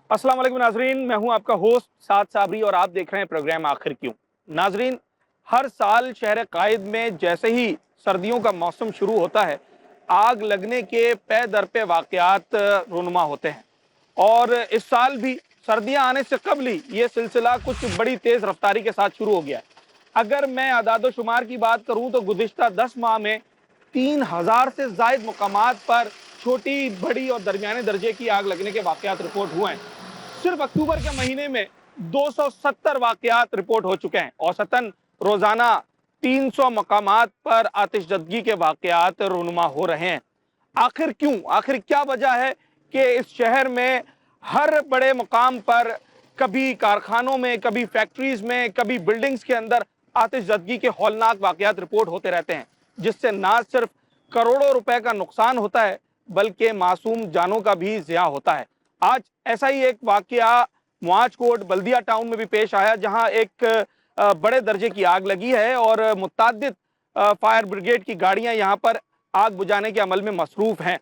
अस्सलाम वालेकुम नाजरीन, मैं हूं आपका होस्ट साद साबरी और आप देख रहे हैं प्रोग्राम आखिर क्यों। नाजरीन, हर साल शहर कायद में जैसे ही सर्दियों का मौसम शुरू होता है, आग लगने के पे दर पे वाकयात रूनुमा होते हैं। और इस साल भी सर्दियां आने से कबल ही ये सिलसिला कुछ बड़ी तेज़ रफ्तारी के साथ शुरू हो गया। अगर मैं आदाद शुमार की बात करूं तो गुज़िश्ता 10 माह में 3000 से ज़ायद मुकामात पर छोटी, बड़ी और दरमियाने दर्जे की आग लगने के वाकयात रिपोर्ट हुए हैं। सिर्फ अक्टूबर के महीने में 270 वाकयात रिपोर्ट हो चुके हैं। औसतन रोजाना 300 मकामात पर आतिशदगी के वाकयात रूनुमा हो रहे हैं। आखिर क्यों? आखिर क्या वजह है कि इस शहर में हर बड़े मुकाम पर कभी कारखानों में, कभी फैक्ट्रीज में, कभी बिल्डिंग्स के अंदर आतिशदगी के हौलनाक वाकयात रिपोर्ट होते रहते हैं, जिससे ना सिर्फ करोड़ों रुपए का नुकसान होता है बल्कि मासूम जानों का भी ज़िया होता है। आज ऐसा ही एक वाकया मुआजकोट बल्दिया टाउन में भी पेश आया, जहां एक बड़े दर्जे की आग लगी है और मुतअद्दिद फायर ब्रिगेड की गाड़ियां यहां पर आग बुझाने के अमल में मसरूफ हैं।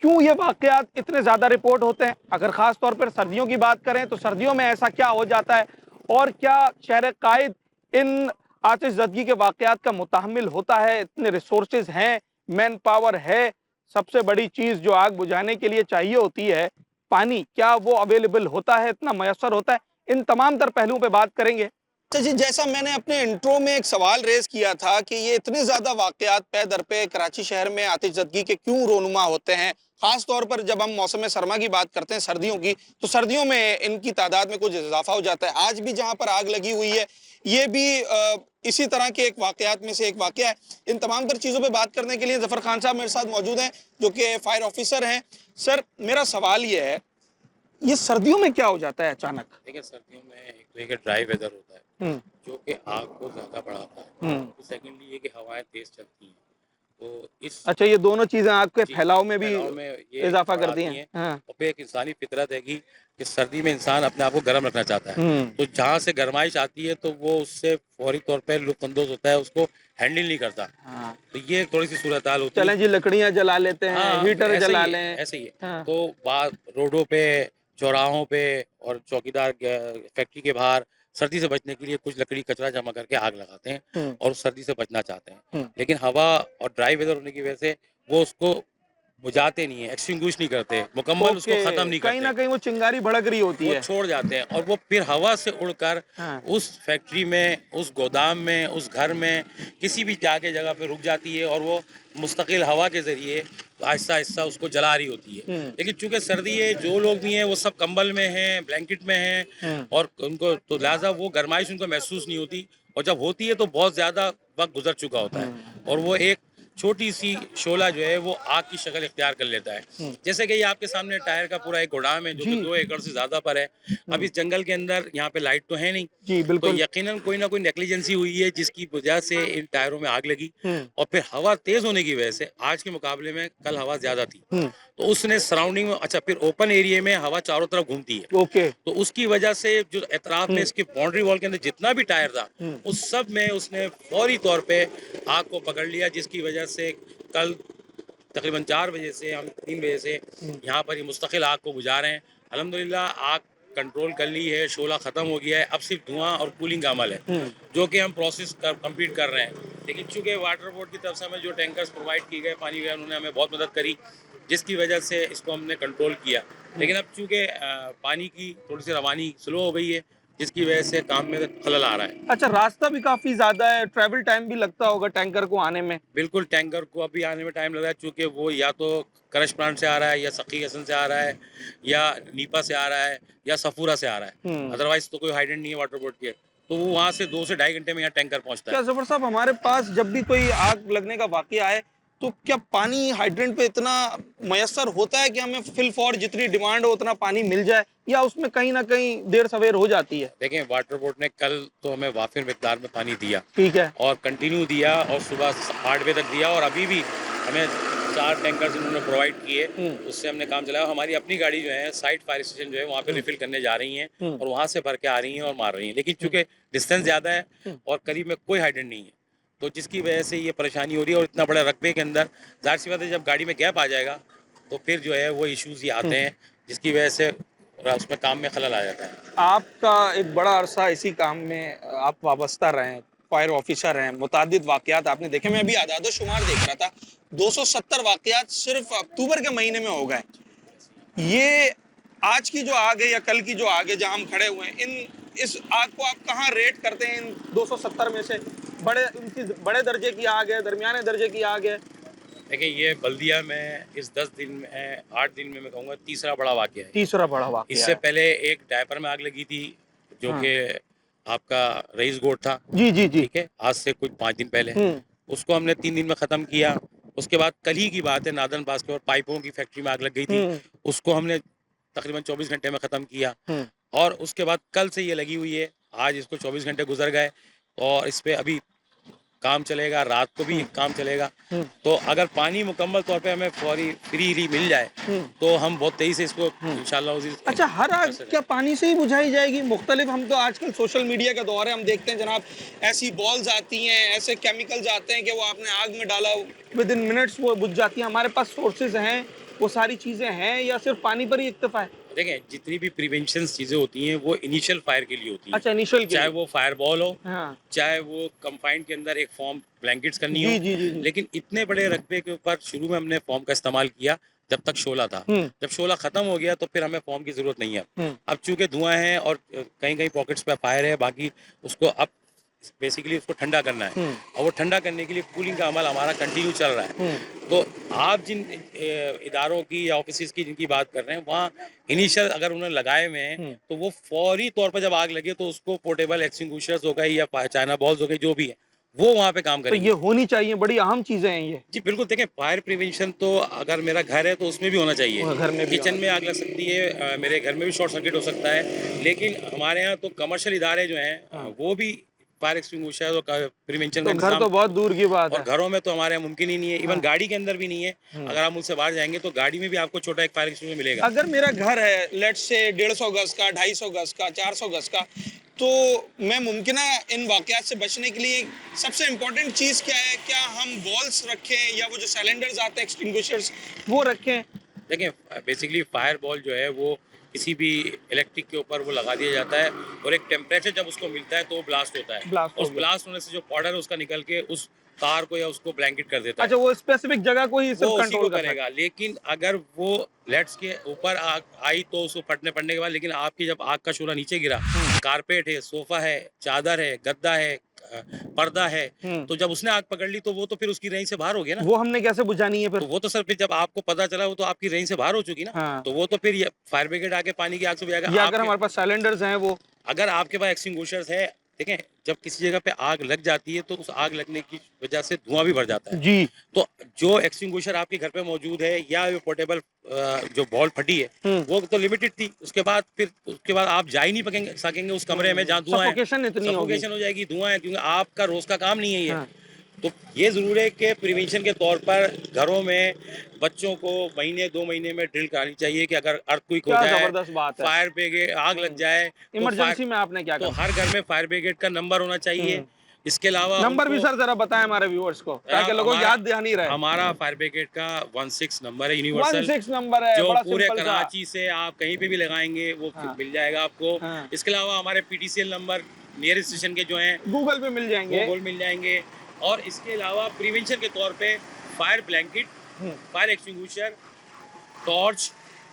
क्यों ये वाकयात इतने ज़्यादा रिपोर्ट होते हैं? अगर ख़ास तौर पर सर्दियों की बात करें तो सर्दियों में ऐसा क्या हो जाता है और क्या शहर कायद इन आतिशज़दगी के वाकयात का मुतहम्मिल होता है? इतने रिसोर्सेज हैं, मैन पावर है, सबसे बड़ी चीज़ जो आग बुझाने के लिए चाहिए होती है, पानी, क्या वो अवेलेबल होता है, इतना मयसर होता है? इन तमाम तर पहलुओं पे बात करेंगे। अच्छा जी, जैसा मैंने अपने इंट्रो में एक सवाल रेज किया था कि ये इतने ज्यादा वाकयात पे दर पे कराची शहर में आतिशदगी के क्यों रोनुमा होते हैं, खास तौर पर जब हम मौसम सरमा की बात करते हैं सर्दियों की, तो सर्दियों में इनकी तादाद में कुछ इजाफा हो जाता है। आज भी जहां पर आग लगी हुई है, ये भी इसी तरह के एक वाकयात में से एक वाकया है। इन तमाम तर चीज़ों पे बात करने के लिए जफर खान साहब मेरे साथ मौजूद हैं, जो कि फायर ऑफिसर हैं। सर, मेरा सवाल ये है, ये सर्दियों में क्या हो जाता है अचानक? देखिए, सर्दियों में एक तो ये कि ड्राई वेदर होता है हम्म। जो कि आग को ज़्यादा बढ़ाता है। हम्म। तो सेकेंडली ये कि हवाएं तेज़ चलती हैं, तो इस अच्छा, ये दोनों चीजें आग के जी, फैलाव में भी फैलाव में ये इजाफा करती बढ़ाती हैं। हैं। हाँ। और फिर एक इंसानी फितरत है कि सर्दी में इंसान अपने आप को गर्म रखना चाहता है। हम्म। तो जहाँ से गर्माइश आती है तो वो उससे फौरी तौर पे लुत्फ़अंदोज़ होता है, उसको हैंडल नहीं करता। हाँ। तो ये थोड़ी-सी सूरत हाल होती है। चलें जी, लकड़ियां जला लेते हैं, हाँ, हीटर ऐसे ही जला है, लें। ऐसे ही है। हाँ। तो बाहर रोडों पे, चौराहों पे और चौकीदार फैक्ट्री के बाहर सर्दी से बचने के लिए कुछ लकड़ी कचरा जमा करके आग लगाते हैं हम्म। और उस सर्दी से बचना चाहते हैं। हम्म। लेकिन हवा और ड्राई वेदर होने की वजह से वो उसको बुझाते नहीं हैं, एक्सटिंग्विश नहीं करते, मुकम्मल उसको ओके, ख़त्म नहीं कहीं करते। ना कहीं वो चिंगारी भड़क रही होती वो है। छोड़ जाते हैं और वो फिर हवा से उड़कर हाँ। उस फैक्ट्री में, उस गोदाम में, उस घर में, किसी भी जाके जगह पे रुक जाती है और वो मुस्तकिल हवा के ज़रिए आहिस्ता-आहिस्ता उसको जला रही होती है। हम्म। लेकिन चूँकि सर्दी है, जो लोग भी हैं वो सब कंबल में हैं, ब्लैंकेट में हैं हम्म। और उनको तो लिहाज़ा वो गर्माइश उनको महसूस नहीं होती और जब होती है तो बहुत ज़्यादा वक़्त गुज़र चुका होता है हम्म। और वो एक छोटी-सी शोला जो है वो आग की शक्ल इख्तियार कर लेता है। हम्म। जैसे कि ये आपके सामने टायर का पूरा एक गोदाम है जो कि जी। 2 एकड़ से ज़्यादा पर है। अब हम्म। इस जंगल के अंदर यहाँ पे लाइट तो है नहीं, जी तो बिल्कुल। यकीनन कोई ना कोई नेग्लिजेंसी हुई है जिसकी वजह से इन टायरों में आग लगी हम्म। और फिर हवा तेज़ होने की वजह से आज के मुकाबले में कल हवा ज़्यादा थी। हम्म। तो उसने सराउंडिंग में अच्छा फिर ओपन एरिया में हवा चारों तरफ घूमती है। ओके। तो उसकी वजह से जो एतराफ़ में हम्म। इसके बाउंड्री वॉल के अंदर जितना भी टायर था, हम्म। उस सब में उसने फौरी तौर पे आग को पकड़ लिया जिसकी वजह से कल तकरीबन 4 बजे से हम 3 बजे से हम्म। यहाँ पर ये मुस्तकिल आग को बुझा रहे हैं। अल्हम्दुलिल्लाह आग कंट्रोल कर ली है, शोला ख़त्म हो गया है, अब सिर्फ धुआँ और कूलिंग का अमल है, हम्म। जो कि हम प्रोसेस कर कंप्लीट कर रहे हैं। लेकिन चूँकि वाटर बोर्ड की तरफ से हमें जो टैंकर्स प्रोवाइड किए गए पानी के, उन्होंने हमें बहुत मदद करी, जिसकी वजह से इसको हमने कंट्रोल किया। हम्म। लेकिन अब चूँकि पानी की थोड़ी-सी रवानी स्लो हो गई है, जिसकी वजह से काम में खलल आ रहा है। अच्छा, रास्ता भी काफी ज्यादा है, ट्रैवल टाइम भी लगता होगा टैंकर को आने में। बिल्कुल, टैंकर को अभी आने में टाइम लग रहा है चूँकि वो या तो करच प्लांट से आ रहा है या सखी हसन से आ रहा है या नीपा से आ रहा है या सफूरा से आ रहा है। हम्म। अदरवाइज़ तो कोई हाइडेंट नहीं है वाटर बोर्ड के। तो वो वहाँ से 2 से ढाई घंटे में यहाँ टैंकर पहुँचता है। क्या जफर साहब, हमारे पास जब भी कोई आग लगने का वाकया आए तो क्या पानी हाइड्रेंट पे इतना मयसर होता है कि हमें फिल फॉर जितनी डिमांड हो उतना पानी मिल जाए, या उसमें कहीं ना कहीं देर सवेर हो जाती है? देखें, वाटर बोर्ड ने कल तो हमें वाफ़िर मिकदार में पानी दिया ठीक है। और कंटिन्यू दिया और सुबह 8 बजे तक दिया और अभी भी हमें 4 टैंकर्स उन्होंने प्रोवाइड किए। हम्म। उससे हमने काम चलाया। हमारी अपनी गाड़ी जो है साइट फायर स्टेशन जो है वहाँ पे हम्म। रिफ़िल करने जा रही हैं हम्म। और वहाँ से भर के आ रही हैं और मार रही हैं। लेकिन हम्म। चूँकि डिस्टेंस ज़्यादा है हम्म। और करीब में कोई हाइडेंट नहीं है, तो जिसकी वजह से ये परेशानी हो रही है और इतना बड़ा रकबे के अंदर ज़ाहिर-सी बात है जब गाड़ी में गैप आ जाएगा, तो फिर जो है वो इश्यूज़ ये हम्म। आते हैं, जिसकी वजह से और उसमें काम में खलल आ जाता है। आपका एक बड़ा अरसा इसी काम में आप वाबस्ता रहे हैं, फायर ऑफिसर हैं, मुतादिद वाक़यात आपने देखे। मैं अभी आदाद-ओ-शुमार देख रहा था, 270 वाक़यात सिर्फ़ अक्टूबर के महीने में हो गए। ये आज की जो आग है या कल की जो आग है जहाँ हम खड़े हुए हैं, इस आग को आप कहाँ रेट करते हैं इन 270 में से? बड़े दर्जे की आग है, दरमियाने दर्जे की आग है? देखिए, ये बल्दिया में इस 10 दिन में 8 दिन में मैं कहूँगा तीसरा बड़ा वाक़या है ये। तीसरा बड़ा वाक़या इससे है। पहले एक डायपर में आग लगी थी, जो हाँ। कि आपका रईस गोठ था, जी, जी, जी। ठीक है? आज से कुछ 5 दिन पहले। हुँ, उसको हमने 3 दिन में ख़त्म किया। उसके बाद कल ही की बात है, नादन पास के और पाइपों की फैक्ट्री में आग लग गई थी। हुँ, उसको हमने तकरीबन 24 घंटे में ख़त्म किया हुँ। और उसके बाद कल से ये लगी हुई है। आज इसको 24 घंटे गुज़र गए और इस पे अभी काम चलेगा, रात को भी हुँ, काम चलेगा। हुँ, तो अगर पानी मुकम्मल तौर पे हमें फौरी फ्रीली मिल जाए, हुँ, तो हम बहुत तेज़ी से इसको हुँ। इंशाअल्लाह उसी अच्छा, हर कर आग सकें। क्या पानी से ही बुझाई जाएगी? मुख्तलिफ हम तो आजकल सोशल मीडिया का दौर है, हम देखते हैं जनाब ऐसी बॉल्स आती हैं, ऐसे केमिकल्स आते हैं कि वो आपने आग में डाला, विद इन मिनट्स वो बुझ जाती हैं। हमारे पास सोर्सेज़ हैं, वो सारी चीज़ें हैं या सिर्फ़ पानी पर ही इक्तफ़ा है? देखें, जितनी भी प्रिवेंशंस चीज़ें होती हैं, वो इनिशियल फायर के लिए होती हैं। अच्छा, इनिशियल के चाहे लिए। वो फायरबॉल हो, हाँ। चाहे वो कंफाइंड के अंदर एक फ़ॉर्म ब्लैंकेट्स करनी जी, हो, जी, जी, जी। लेकिन इतने बड़े रकबे के ऊपर शुरू में हमने फ़ॉर्म का इस्तेमाल किया, जब तक शोला था। हुँ, जब शोला ख़त्म हो गया, तो फिर हमें फ़ॉर्म की ज़रूरत नहीं है अब। हुँ, अब चूँकि धुआँ है और कहीं-कहीं पॉकेट्स पे फायर है, बाकी उसको अब बेसिकली उसको ठंडा करना है हुँ, और वो ठंडा करने के लिए कूलिंग का अमल हमारा कंटिन्यू चल रहा है। हुँ, तो आप जिन इदारों की या ऑफिसेज़ की जिनकी बात कर रहे हैं, वहाँ इनिशियल अगर उन्होंने लगाए हुए हैं, हुँ। तो वो फौरी तौर पर जब आग लगे तो उसको पोर्टेबल एक्सटिंग्विशर्स हो गए या चाइना बॉल्स हो गए, जो भी है, वो वहाँ पे काम तो ये करेंगे। होनी चाहिए, बड़ी अहम चीज़ें हैं ये, जी, बिल्कुल देखें, फायर प्रिवेंशन तो अगर मेरा घर है तो उसमें भी होना चाहिए। और घर में भी किचन होना में चाहिए। आग लग सकती है, मेरे घर में भी शॉर्ट सर्किट हो सकता है, लेकिन हमारे यहाँ तो कमर्शियल इदारे जो हैं हाँ, वो भी फायर एक्सटिंग्विशर और प्रिवेंशन का तो घर इंतज़ाम तो बहुत करते हैं। दूर की बात और है। घरों में तो हमारे यहाँ मुमकिन ही नहीं है, इवन हाँ, गाड़ी के अंदर भी नहीं है। हुँ। अगर आप मुझसे बाहर जाएँगे तो गाड़ी में भी आपको छोटा एक फायर एक्सटिंग्विशर मिलेगा। अगर मेरा घर है लेट्स से 150 गज का, 250 गज का, 400 गज का, तो मैं मुमकिन इन वाक़यात से बचने के लिए सबसे इम्पोर्टेंट चीज़ क्या है? क्या हम वॉल्स रखें या वो जो सिलेंडर्स आते हैं एक्सटिंग्विशर्स वो रखें? देखें, बेसिकली फायर बॉल जो है वो किसी भी इलेक्ट्रिक के ऊपर वो लगा दिया जाता है और एक टेम्परेचर जब उसको मिलता है तो वो ब्लास्ट होता है ब्लास्ट और हो उस गया। ब्लास्ट होने से जो पाउडर है उसका निकल के उस तार को या उसको ब्लैंकेट कर देता है। अच्छा, वो स्पेसिफिक जगह को ही वो सिर्फ़ उसी को कंट्रोल कर सकता करेगा, लेकिन अगर वो लेट्स के ऊपर आग आई तो उसको फटने पड़ने के बाद, लेकिन आपकी जब आग का शोला नीचे गिरा, है। कारपेट है, सोफा है, चादर है, गद्दा है, पर्दा है, हुँ, तो जब उसने आग पकड़ ली तो वो तो फिर उसकी रेंज से बाहर हो गया ना। वो हमने कैसे बुझानी है फिर? तो वो तो सर फिर जब आपको पता चला वो तो आपकी रेंज से बाहर हो चुकी ना। हाँ, तो वो तो फिर ये फायर ब्रिगेड आके पानी की आग से बुझाएगा। या अगर आपके हमारे पास सिलेंडर्स हैं वो अगर आपके पास एक्सटिंग्विशर्स है, देखें, जब किसी जगह पे आग लग जाती है तो उस आग लगने की वजह से धुआं भी बढ़ जाता है। जी। तो जो एक्सटिंग्विशर आपके घर पे मौजूद है या ये पोर्टेबल जो बॉल फटी है, हुँ, वो तो लिमिटेड थी। उसके बाद आप जा ही नहीं पकेंगे सकेंगे उस कमरे में जहाँ धुआँ है। सफोकेशन इतनी होगी। सफोकेशन हो जाएगी, धुआँ है, क्योंकि आपका रोज़ का काम नहीं है ये। हाँ, तो ये ज़रूर है कि प्रिवेंशन के तौर पर घरों में बच्चों को महीने 2 महीने में ड्रिल करानी चाहिए कि अगर अर्थक्वेक हो क्या जाए, ज़बरदस्त बात है। फायर ब्रिगेड आग लग हुँ, जाए, इमरजेंसी में आपने क्या तो करना हर है? घर में फायर ब्रिगेड का नंबर होना चाहिए। हुँ, इसके अलावा नंबर भी उनको सर ज़रा बताएँ हमारे व्यूअर्स को, ताकि जनाब लोगों को हमारा याद दहानी रहे। हमारा फायर ब्रिगेड का 16 नंबर है यूनिवर्सल, 16 नंबर है, जो बड़ा पूरे सिंपल सा। कराची से आप कहीं पे भी लगाएँगे वो हाँ, मिल जाएगा आपको। हाँ, इसके अलावा हमारे पीटीसीएल नंबर नियर स्टेशन के जो हैं गूगल पे मिल वो जाएँगे। गोल मिल जाएँगे और इसके अलावा प्रिवेंशन के तौर पे फायर ब्लैंकेट, हुँ, फायर एक्सटिंग्विशर, टॉर्च,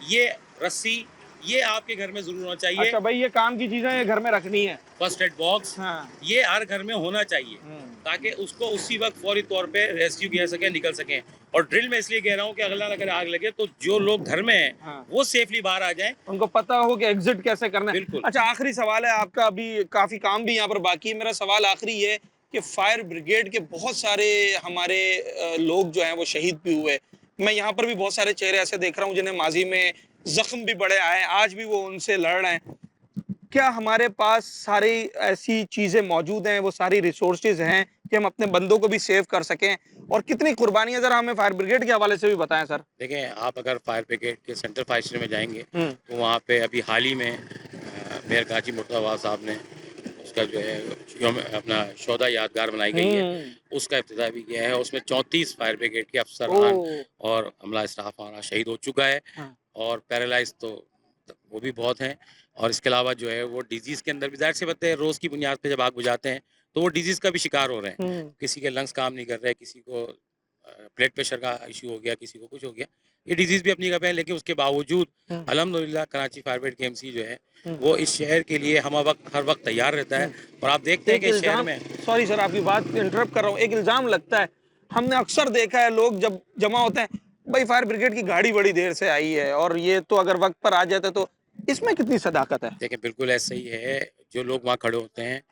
ये रस्सी, ये आपके घर में ज़रूर होना चाहिए। अच्छा भाई ये काम की चीज़ें ये घर में रखनी है। फर्स्ट एड बॉक्स, हाँ, ये हर घर में होना चाहिए हुँ, ताकि उसको उसी वक्त फौरी तौर पे रेस्क्यू किया सके, निकल सकें। और ड्रिल में इसलिए कह रहा हूँ कि अगला अगर आग लगे तो जो लोग घर में हैं हाँ। वो सेफली बाहर आ जाएं। उनको पता हो कि एग्ज़िट कैसे करना है। बिल्कुल। अच्छा, आखिरी सवाल है आपका, अभी काफ़ी काम भी यहाँ पर बाकी है। मेरा सवाल आखिरी ये है कि फायर ब्रिगेड के बहुत सारे हमारे लोग जो हैं वो शहीद भी हुए। मैं यहाँ पर भी बहुत सारे चेहरे ऐसे देख रहा हूँ जिन्हें माज़ी में ज़ख्म भी बड़े आए हैं, आज भी वो उनसे लड़ रहे हैं। क्या हमारे पास सारी ऐसी चीज़ें मौजूद हैं, वो सारी रिसोर्सेज़ हैं कि हम अपने बंदों को भी सेव कर सकें? और कितनी कुर्बानियाँ ज़रा हमें फायर ब्रिगेड के हवाले से भी बताएँ सर? देखें, आप अगर फायर ब्रिगेड के सेंट्रल फायर स्टेशन में जाएंगे हुँ, तो वहाँ पे अभी हाल ही में मेयर गाजी मुर्तज़ा साहब ने उसका जो है अपना शोधा यादगार बनाई गई है, हुँ, उसका इफ्तिताह भी किया है। उसमें 34 फायर ब्रिगेड के अफसरान ओह! और अमला स्टाफ हमारा शहीद हो चुका है हाँ। और पैरालाइज तो वो भी बहुत हैं। और इसके अलावा जो है वो डिजीज़ के अंदर भी ज़ाहिर सी बात है, रोज़ की बुनियाद पे जब आग बुझाते हैं तो वो डिजीज़ का भी शिकार हो रहे हैं। हुँ। किसी के लंग्स काम नहीं कर रहे, किसी को ब्लड प्रेशर का इश्यू हो गया, किसी को कुछ हो गया। ये डिजीज़ भी अपनी जगह पे है, लेकिन उसके बावजूद हुँ, अल्हम्दुलिल्लाह कराची फायर ब्रिगेड केएमसी जो है हुँ, वो इस शहर के लिए हर वक़्त तैयार रहता है। हुँ। और आप देखते हैं एक कि इस शहर इल्ज़ाम में सॉरी सर आपकी बात इंटरप्ट कर रहा हूँ। एक इल्ज़ाम लगता है, हमने अक्सर देखा है लोग जब जमा होते हैं, भई फायर ब्रिगेड की गाड़ी बड़ी देर से आई है और ये तो अगर वक़्त पर आ जाते तो इसमें कितनी सदाकत है? देखिए, बिल्कुल ऐसा ही है। जो लोग वहाँ खड़े होते हैं,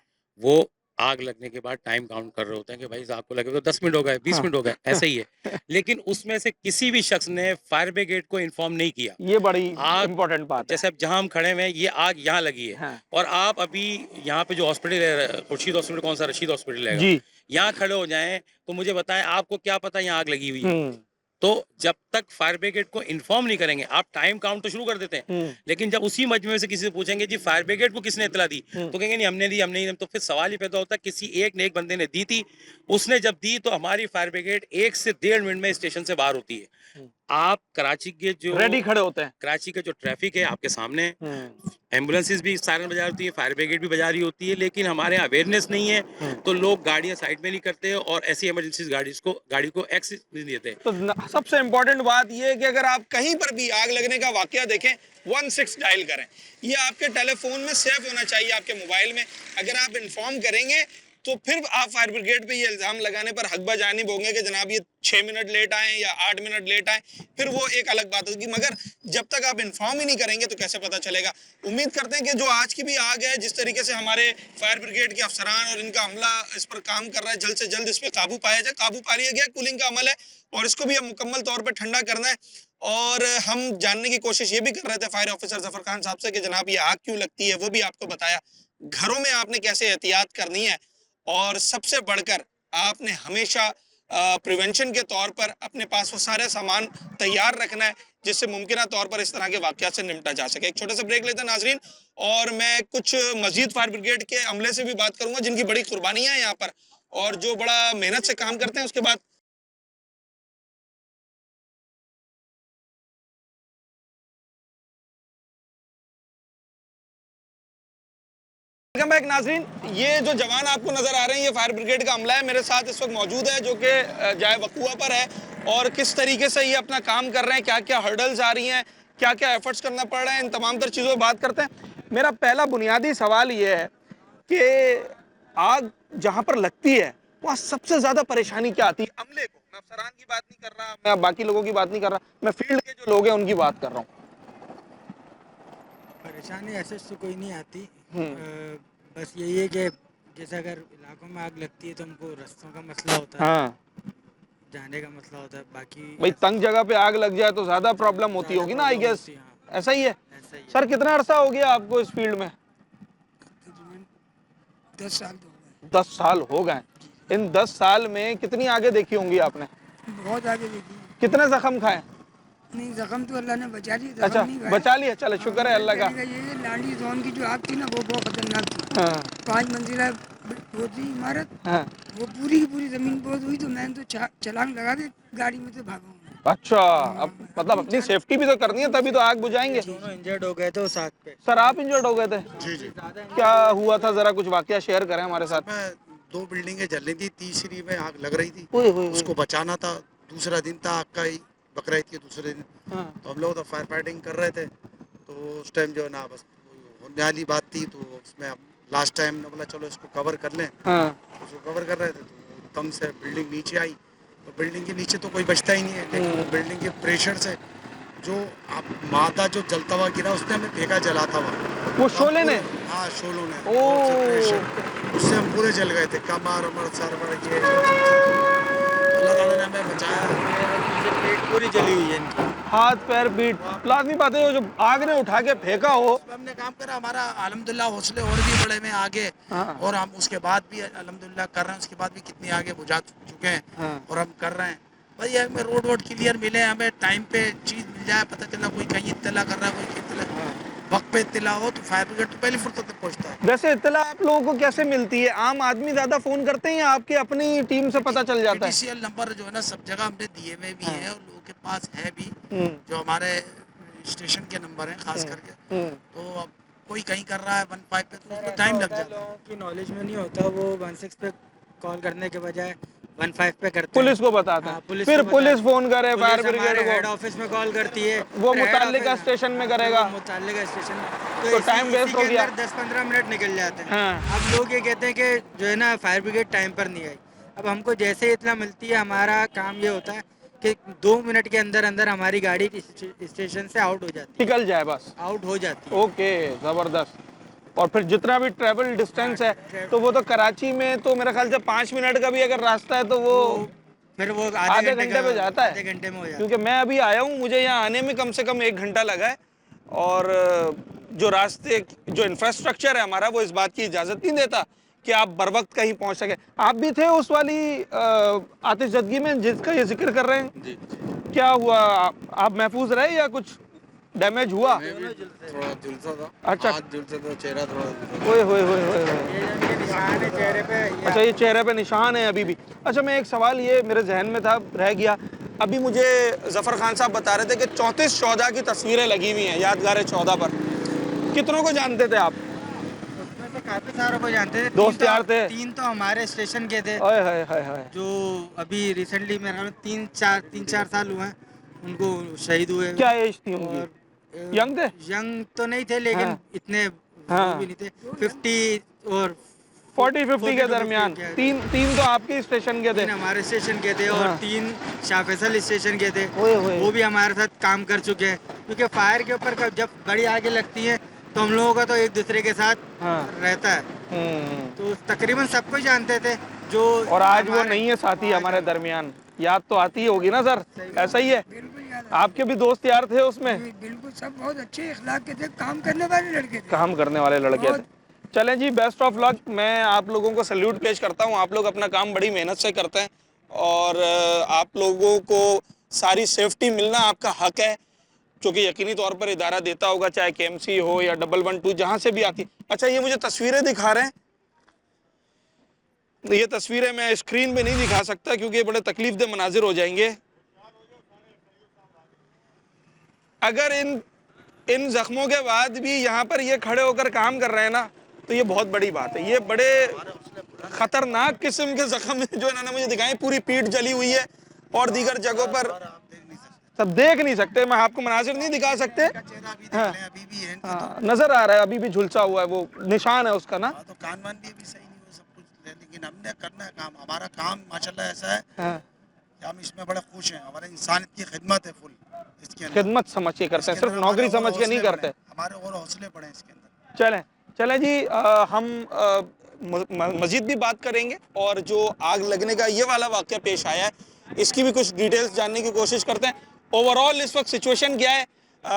वो आग लगने के बाद टाइम काउंट कर रहे होते हैं कि भाई इस आग को लगे तो 10 मिनट हो गए, 20 हाँ। मिनट हो गए, ऐसे ही है। लेकिन उसमें से किसी भी शख्स ने फायर ब्रिगेड को इन्फॉर्म नहीं किया। ये बड़ी आग इम्पोर्टेंट बात है। जैसे अब जहाँ हम खड़े हुए हैं, ये आग यहाँ लगी है। हाँ। और आप अभी यहाँ पे जो हॉस्पिटल है, खुर्शीद हॉस्पिटल, कौन सा रशीद हॉस्पिटल है, जी। यहाँ खड़े हो जाएँ, तो मुझे बताएँ आपको क्या पता यहाँ आग लगी हुई है? हुँ, तो जब तक फायर ब्रिगेड को इन्फॉर्म नहीं करेंगे, आप टाइम काउंट तो शुरू कर देते हैं, हुँ, लेकिन जब उसी मजमे से किसी से पूछेंगे जी फायर ब्रिगेड को किसने इत्तला दी, हुँ। तो कहेंगे नहीं हमने दी, हमने नहीं दी। तो फिर सवाल ये पैदा होता है किसी एक ने एक बंदे ने दी थी, उसने जब दी तो हमारी फायर ब्रिगेड 1 से डेढ़ मिनट में स्टेशन से बाहर होती है। हुँ। आप कराची के जो रेडी खड़े होते हैं। कराची का जो ट्रैफिक है आपके सामने है। हुँ, एम्बुलेंसेस भी सायरन बजा रही होती है, फायर ब्रिगेड भी बजा रही होती है, लेकिन हमारे यहाँ अवेयरनेस नहीं है, हुँ। तो लोग गाड़ियाँ साइड में नहीं करते और ऐसी इमरजेंसी गाड़ी को एक्सेस नहीं देते। तो सबसे इम्पोर्टेंट बात यह है कि अगर आप कहीं पर भी आग लगने का वाकया देखें 16 डायल करें। ये आपके टेलीफोन में सेव होना चाहिए, आपके मोबाइल में। अगर आप इन्फॉर्म करेंगे तो फिर आप फायर ब्रिगेड पे ये इल्ज़ाम लगाने पर हकबा जानिब होंगे कि जनाब ये 6 मिनट लेट आए या 8 मिनट लेट आए, फिर वो एक अलग बात होगी। मगर जब तक आप इन्फॉर्म ही नहीं करेंगे तो कैसे पता चलेगा। उम्मीद करते हैं कि जो आज की भी आग है, जिस तरीके से हमारे फायर ब्रिगेड के अफसरान और इनका अमला इस पर काम कर रहा है, जल्द से जल्द इस पर काबू पाया जाए। काबू पा लिया गया, कूलिंग का अमल है और इसको भी अब मुकम्मल तौर पर ठंडा करना है। और हम जानने की कोशिश ये भी कर रहे थे फायर ऑफिसर जफर खान साहब से कि जनाब ये आग क्यों लगती है, वो भी आपको बताया। घरों में आपने कैसे एहतियात करनी है और सबसे बढ़कर आपने हमेशा प्रिवेंशन के तौर पर अपने पास वो सारे सामान तैयार रखना है जिससे मुमकिन तौर पर इस तरह के वाकयात से निपटा जा सके। एक छोटा सा ब्रेक लेते हैं नाजरीन और मैं कुछ मजीद फायर ब्रिगेड के अमले से भी बात करूंगा जिनकी बड़ी कुर्बानियां हैं यहाँ पर और जो बड़ा मेहनत से काम करते हैं। उसके बाद वेलकम बैक नाजरीन। ये जो जवान आपको नजर आ रहे हैं ये फायर ब्रिगेड का अमला है, मेरे साथ इस वक्त मौजूद है जो कि जाए वकुआ पर है और किस तरीके से ये अपना काम कर रहे हैं, क्या क्या हर्डल्स आ रही हैं, क्या क्या एफर्ट्स करना पड़ रहा है, इन तमाम तर चीज़ों पर बात करते हैं। मेरा पहला बुनियादी सवाल ये है कि आग जहाँ पर लगती है वहाँ सबसे ज़्यादा परेशानी क्या आती है अमले को? मैं अफसरान की बात नहीं कर रहा, मैं बाकी लोगों की बात नहीं कर रहा, मैं फील्ड के जो लोग हैं उनकी बात कर रहा हूँ। परेशानी ऐसे तो कोई नहीं आती। हम्म, बस यही है कि जैसे अगर इलाकों में आग लगती है तो हमको रास्तों का मसला होता है, हाँ जाने का मसला होता है। बाकी भाई तंग जगह पे आग लग जाए तो ज्यादा प्रॉब्लम होती ज़्यादा होगी ना, आई प्रॉब्लम गेस। होती है। हाँ, ऐसा ही है। ऐसा ही है। सर कितना अरसा हो गया आपको इस फील्ड में? तकरीबन 10 साल तो हो गए। 10 साल हो गए। इन 10 साल में कितनी आगे देखी होंगी आपने? बहुत आगे देखी। कितने जख्म खाए? नहीं, जख्म तो अल्लाह ने बचा ली, अच्छा जख्म नहीं खाए। बचा लिया, चलो हाँ, शुक्र है अल्लाह का। कहने ये लांडी जोन की जो आग थी ना वो बहुत खतरनाक थी। हाँ 5 मंजिला वो थी इमारत, हाँ। वो पूरी की पूरी जमीन बहुत हुई तो मैंने तो छलांग लगा के गाड़ी में से भागा हूँ। अच्छा, अब मतलब अपनी सेफ्टी भी तो करनी है तभी तो आग बुझाएंगे। दोनों इंजर्ड हो गए थे साथ पे। सर आप इंजर्ड हो गए थे? जी जी। क्या हुआ था, जरा कुछ वाकया शेयर करें हमारे साथ। मैं 2 बिल्डिंगें जल रही थी, तीसरी में आग लग रही थी, ओए ओए ओए। उसको बचाना था। दूसरा दिन था आग का ही, बकरीद के दूसरे दिन। हाँ तो हम लोग तो फायर फाइटिंग कर रहे थे, तो उस टाइम जो है ना बस होने वाली बात थी, तो उसमें अब लास्ट टाइम ने बोला चलो इसको कवर कर लें। हाँ उसको कवर कर रहे थे तो एकदम से बिल्डिंग नीचे आई, तो बिल्डिंग के नीचे तो कोई बचता ही नहीं है, लेकिन वो बिल्डिंग के प्रेशर से जो आप मादा जो जलता हुआ गिरा उसने हमें फेंका जला था वहाँ। वो शोले ने? हाँ शोलों ने। ओ। और से प्रेशर उससे हम पूरे जल गए थे, कमर उमर सर बड़ ये। अल्लाह ताला ने हमें बचाया। पेट पूरी जली हुई है इनकी। हाथ पैर पीठ लाजमी बात है, वो जो आग ने उठा के फेंका हो। उसमें हमने काम करा, हमारा अल्हम्दुलिल्लाह हौसले और भी बड़े में आगे। हाँ। और हम उसके बाद भी अल्हम्दुलिल्लाह कर रहे हैं, उसके बाद भी कितनी आगे बुझा चुके हैं। हाँ। और हम कर रहे हैं। भाई हमें रोड वोड क्लियर मिले, हमें टाइम पे चीज़ मिल जाए, पता चला कोई कहीं इत्तला कर रहा है, कोई कहीं इत्तला, वक्त पे इत्तला हो तो फायर ब्रिगेड तो पहली फुर्सत में पहुँचता है। वैसे इत्तला आप लोगों को कैसे मिलती है? आम आदमी ज्यादा फोन करते हैं या आपके अपनी टीम से पता चल जाता है? PTCL नंबर जो है ना सब जगह हमने दिए हुए भी हाँ। है और लोगों के पास है भी, हम्म, जो हमारे स्टेशन के नंबर हैं खास करके, हम्म। तो अब कोई कहीं कर रहा है 15 पे तो उसमें टाइम लग जाता है। लोगों की नॉलेज में नहीं होता, वो 16 पे कॉल करने के बजाय 15 पे करते पुलिस हैं। को बताते हाँ, हैं, पुलिस फिर को पुलिस बताते फोन करे हैं। फायर पुलिस ब्रिगेड हमारे को, हेड ऑफिस में कॉल करती है, वो फिर हेड मुताल्लिका ऑफिस, स्टेशन में हाँ, फिर करेगा, वो मुताल्लिका स्टेशन, तो तो इसी टाइम इसी वेस्ट के हो गया। अंदर 10-15 मिनट निकल जाते हैं। हाँ। अब लोग ये कहते हैं कि जो है ना फायर ब्रिगेड टाइम पर नहीं आई। अब हमको जैसे ही इतना मिलती है, हमारा काम ये होता है कि 2 मिनट के अंदर अंदर हमारी गाड़ी स्टेशन से आउट हो जाती है, निकल जाए बस। आउट हो जाती है। ओके, जबरदस्त। और फिर जितना भी ट्रेवल डिस्टेंस है, हाँ, तो वो तो कराची में तो मेरे ख्याल से 5 मिनट का भी अगर रास्ता है तो वो वो फिर वो आधे आधे घंटे का, घंटे पे जाता है। आधे घंटे में हो जाता क्योंकि मैं अभी आया हूँ, मुझे यहाँ आने में कम से कम 1 घंटा लगा है, और जो रास्ते, जो इंफ्रास्ट्रक्चर है हमारा, वो इस बात की इजाज़त नहीं देता कि आप बर वक्त कहीं पहुँच सके। आप भी थे उस वाली आतिशजदगी में जिसका ये जिक्र कर रहे हैं? जी क्या हुआ, आप महफूज रहे या कुछ डैमेज हुआ? मैं भी थोड़ा झुलसा था। अच्छा। हाथ झुलसे था, चेहरा थोड़ा झुलसा ओए होए होए होए होए। है। ये इनके निशान है चेहरे पे, अच्छा, ये चेहरे पे निशान है अभी भी। अच्छा, मैं एक सवाल ये मेरे जहन में था, रह गया। अभी मुझे जफर खान साहब बता रहे थे कि 34/14 की तस्वीरें लगी हुई हैं यादगार 14 पर। कितनों को जानते थे आप? उसमें से काफी सारों को जानते थे। दोस्त यार थे? 3 तो हमारे स्टेशन के थे, ओए हाय हाय हाय। जो अभी रिसेंटली मेरे ख्याल में 3-4 साल हुए हैं उनको शहीद हुए। क्या एज थी उनकी? और यंग थे? यंग तो नहीं थे, लेकिन हाँ। इतने हाँ। वो भी नहीं थे। 50 और 40-50 के 40 to 50 दरमियान। के। तीन तीन तो आपके स्टेशन के थे? 3 हमारे स्टेशन के थे और हाँ। 3 शाह फैसल स्टेशन के थे। ओए होए। वो भी हमारे साथ काम कर चुके हैं, क्योंकि फायर के ऊपर जब बड़ी आगे लगती है तो हम लोगों का तो एक दूसरे के साथ हाँ। रहता है, तो तकरीबन सबको ही जानते थे। जो और आज वो हमारे- नहीं है साथी आज हमारे हम- दरमियान। याद तो आती होगी ना सर? ऐसा ही है? बिल्कुल याद आपके भी दोस्त यार थे उसमें? है। बिल्कुल सब बहुत अच्छे इखलाक के थे, काम करने वाले लड़के थे। काम करने वाले लड़के थे। चलें जी, बेस्ट ऑफ लक। मैं आप लोगों को सैल्यूट पेश करता हूँ। आप लोग अपना काम बड़ी मेहनत से करते हैं, और आप लोगों को सारी सेफ्टी मिलना आपका हक है, जो कि यकीनी तौर पर इदारा देता होगा, चाहे केएमसी हो या 112 जहाँ से भी आती। अच्छा, ये मुझे तस्वीरें दिखा रहे हैं। ये तस्वीरें मैं स्क्रीन पे नहीं दिखा सकता क्योंकि ये बड़े तकलीफ दे मनाजिर हो जाएंगे। अगर इन जख्मों के बाद भी यहाँ पर ये खड़े होकर काम कर रहे हैं ना, तो ये बहुत बड़ी बात है। ये बड़े खतरनाक किस्म के जख्म हैं जो इन्होंने मुझे दिखाए। पूरी पीठ जली हुई है और दीगर जगहों पर सब देख नहीं सकते। मैं आपको मनाजिर नहीं दिखा सकते। चेहरा भी देख हाँ। लें, अभी भी है इनके हाँ, नजर आ रहा है, अभी भी झुलसा हुआ है, वो निशान है उसका ना। तो तो कान वान भी अभी सही नहीं हो सब कुछ है, लेकिन हमने करना है काम। हमारा काम माशाल्लाह ऐसा है हाँ। कि हम इसमें बड़े खुश हैं। हमारे इंसानियत की खिदमत है फुल इसके अंदर। खिदमत समझ के करते हैं, इसके सिर्फ अंदर नौकरी हमारे और समझ के नहीं हौसले करते। बढ़े, हमारे और हौसले बढ़े इसके अंदर। चलें चलें जी, हम मजीद भी बात करेंगे, और जो आग लगने का ये वाला वाक़या पेश आया है, इसकी भी कुछ डिटेल्स जानने की कोशिश करते हैं। ओवरऑल इस वक्त सिचुएशन क्या है,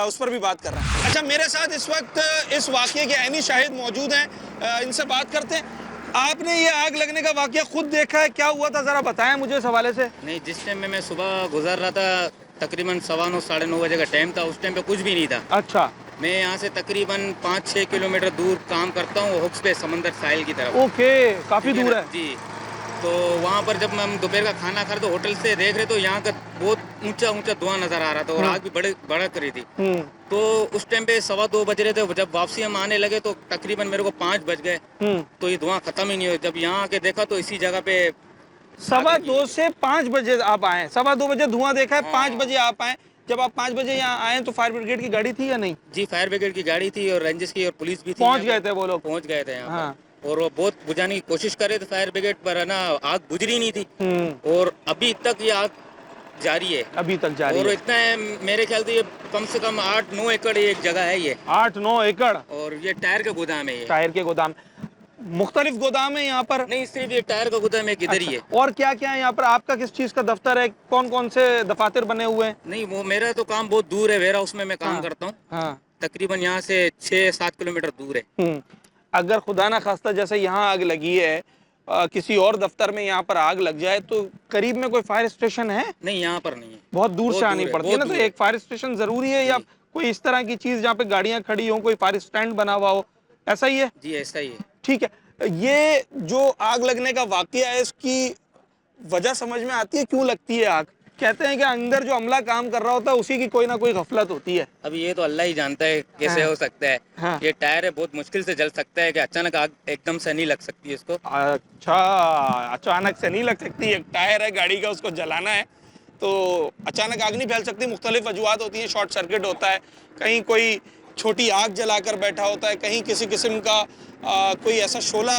उस पर भी बात कर रहे हैं। अच्छा, मेरे साथ इस वक्त इस वाक़ये के ऐनी शाहिद मौजूद हैं, इनसे बात करते हैं। आपने ये आग लगने का वाक़या खुद देखा है, क्या हुआ था ज़रा बताएं मुझे इस हवाले से। नहीं, जिस टाइम में मैं सुबह गुजर रहा था, तकरीबन 9:15 साढ़े 9 बजे का टाइम था। उस टाइम पे कुछ भी नहीं था। अच्छा। मैं यहाँ से तकरीबन 5-6 किलोमीटर दूर काम करता हूँ, हुक्स पे समंदर साहिल की तरफ। ओके, काफ़ी ठीक दूर ना? है। जी। तो वहाँ पर जब हम दोपहर का खाना खा रहे तो होटल से देख रहे तो यहाँ का बहुत ऊंचा ऊंचा धुआं नजर आ रहा था, और आग भी भड़क रही थी। तो उस टाइम पे 2:15 बज रहे थे। जब वापसी हम आने लगे तो तकरीबन मेरे को 5 बज गए, तो ये धुआं खत्म ही नहीं हुआ। जब यहाँ आके देखा तो इसी जगह पे 2:15 से 5 बजे आप आए? 2:15 बजे धुआं देखा है, हाँ। 5 बजे आप आए। जब आप 5 बजे यहाँ आए तो फायर ब्रिगेड की गाड़ी थी या नहीं? जी, फायर ब्रिगेड की गाड़ी थी और रेंजर्स की और पुलिस भी थी। पहुंच यहाँ गए पे। थे वो लोग? पहुंच गए थे यहाँ हाँ। पर, और वो बहुत बुझाने की कोशिश कर रहे थे फायर ब्रिगेड, पर है ना आग बुझ रही नहीं थी। और अभी तक ये आग जारी है। अभी तक जारी और है। इतना है, मेरे ख्याल से ये कम से कम 8-9 एकड़ एक जगह है ये, 8-9 एकड़ और ये टायर का गोदाम है ये। टायर के गोदाम, मुख्तलिफ गोदाम है यहाँ पर? नहीं, सिर्फ ये टायर का गोदाम है, किधर ही है। और क्या क्या है यहाँ पर? आपका किस चीज का दफ्तर है? कौन कौन से दफातर बने हुए हैं? नहीं, वो मेरा तो काम बहुत दूर है, वेयर हाउस में मैं काम हाँ। करता हूँ। हाँ। तकरीबन यहाँ से 6-7 किलोमीटर दूर है। अगर खुदा ना खास्ता जैसे यहाँ आग लगी है, किसी और दफ्तर में यहाँ पर आग लग जाए, तो करीब में कोई फायर स्टेशन है? नहीं, यहाँ पर नहीं है। बहुत दूर से आनी पड़ती है ना, तो बहुत दूर एक फायर स्टेशन जरूरी है, या कोई इस तरह की चीज जहाँ पे गाड़ियाँ खड़ी हो, कोई फायर स्टैंड बना हुआ हो, ऐसा ही है? जी, ऐसा ही है। ठीक है। ये जो आग लगने का वाकया है, इसकी वजह समझ में आती है, क्यों लगती है आग? कहते हैं कि अंदर जो अमला काम कर रहा होता है उसी की कोई ना कोई गफलत होती है। अब ये तो अल्लाह ही जानता है कैसे हाँ। हो सकता है। हाँ। ये टायर है, बहुत मुश्किल से जल सकता है कि अचानक आग एकदम से नहीं लग सकती है इसको। अच्छा, अचानक से नहीं लग सकती, एक टायर है गाड़ी का, उसको जलाना है तो अचानक आग नहीं फैल सकती। मुख्तलिफ वजूहत होती हैं, शॉर्ट सर्किट होता है, कहीं कोई छोटी आग जलाकर बैठा होता है, कहीं किसी किस्म का कोई ऐसा शोला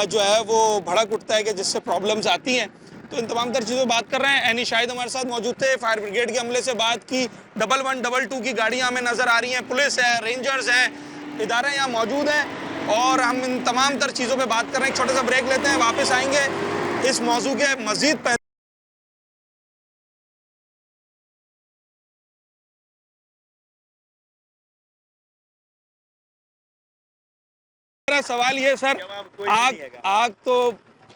जो है वो भड़क उठता है कि जिससे प्रॉब्लम्स आती हैं। तो इन तमाम तर चीज़ों बात कर रहे हैं। एनी शाहिद हमारे साथ मौजूद थे, फायर ब्रिगेड के अमले से बात की। 1112 की गाड़ियाँ हमें नज़र आ रही हैं, पुलिस है, रेंजर्स हैं, इदारे यहाँ मौजूद हैं और हम इन तमाम तर चीज़ों पे बात कर रहे हैं। एक छोटा सा ब्रेक लेते हैं, वापस आएंगे इस मौजू के मज़ीद पहले। मेरा सवाल ये सर, आग तो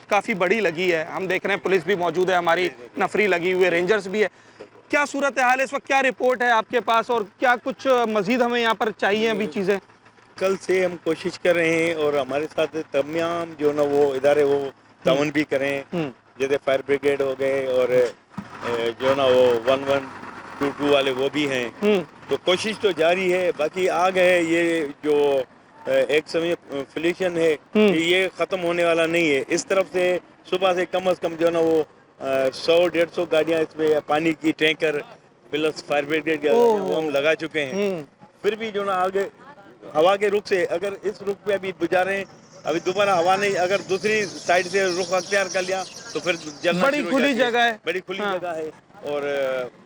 काफ़ी बड़ी लगी है, हम देख रहे हैं पुलिस भी मौजूद है, हमारी नफरी लगी हुई है, रेंजर्स भी है। क्या सूरत हाल है इस वक्त, क्या रिपोर्ट है आपके पास और क्या कुछ मज़ीद हमें यहाँ पर चाहिए अभी चीज़ें? कल से हम कोशिश कर रहे हैं और हमारे साथ तमाम जो ना वो इदारे वो ताउन भी करें, जैसे फायर ब्रिगेड हो गए और जो ना वो 1122 वाले वो भी हैं। तो कोशिश तो जारी है। बाकी आग है ये जो एक समय फ्लिशन है ये ख़त्म होने वाला नहीं है। इस तरफ से सुबह से कम से कम जो ना वो 100-150 गाड़ियाँ इसमें पानी की टैंकर प्लस फायर ब्रिगेड वो हम लगा चुके हैं। फिर भी जो ना आगे हवा के रुख से अगर इस रुख पे अभी गुजारे, अभी दोबारा हवा नहीं, अगर दूसरी साइड से रुख अख्तियार कर लिया तो फिर जलना बड़ी शुरू हो खुली जाती है। जगह है। बड़ी खुली हाँ। जगह है और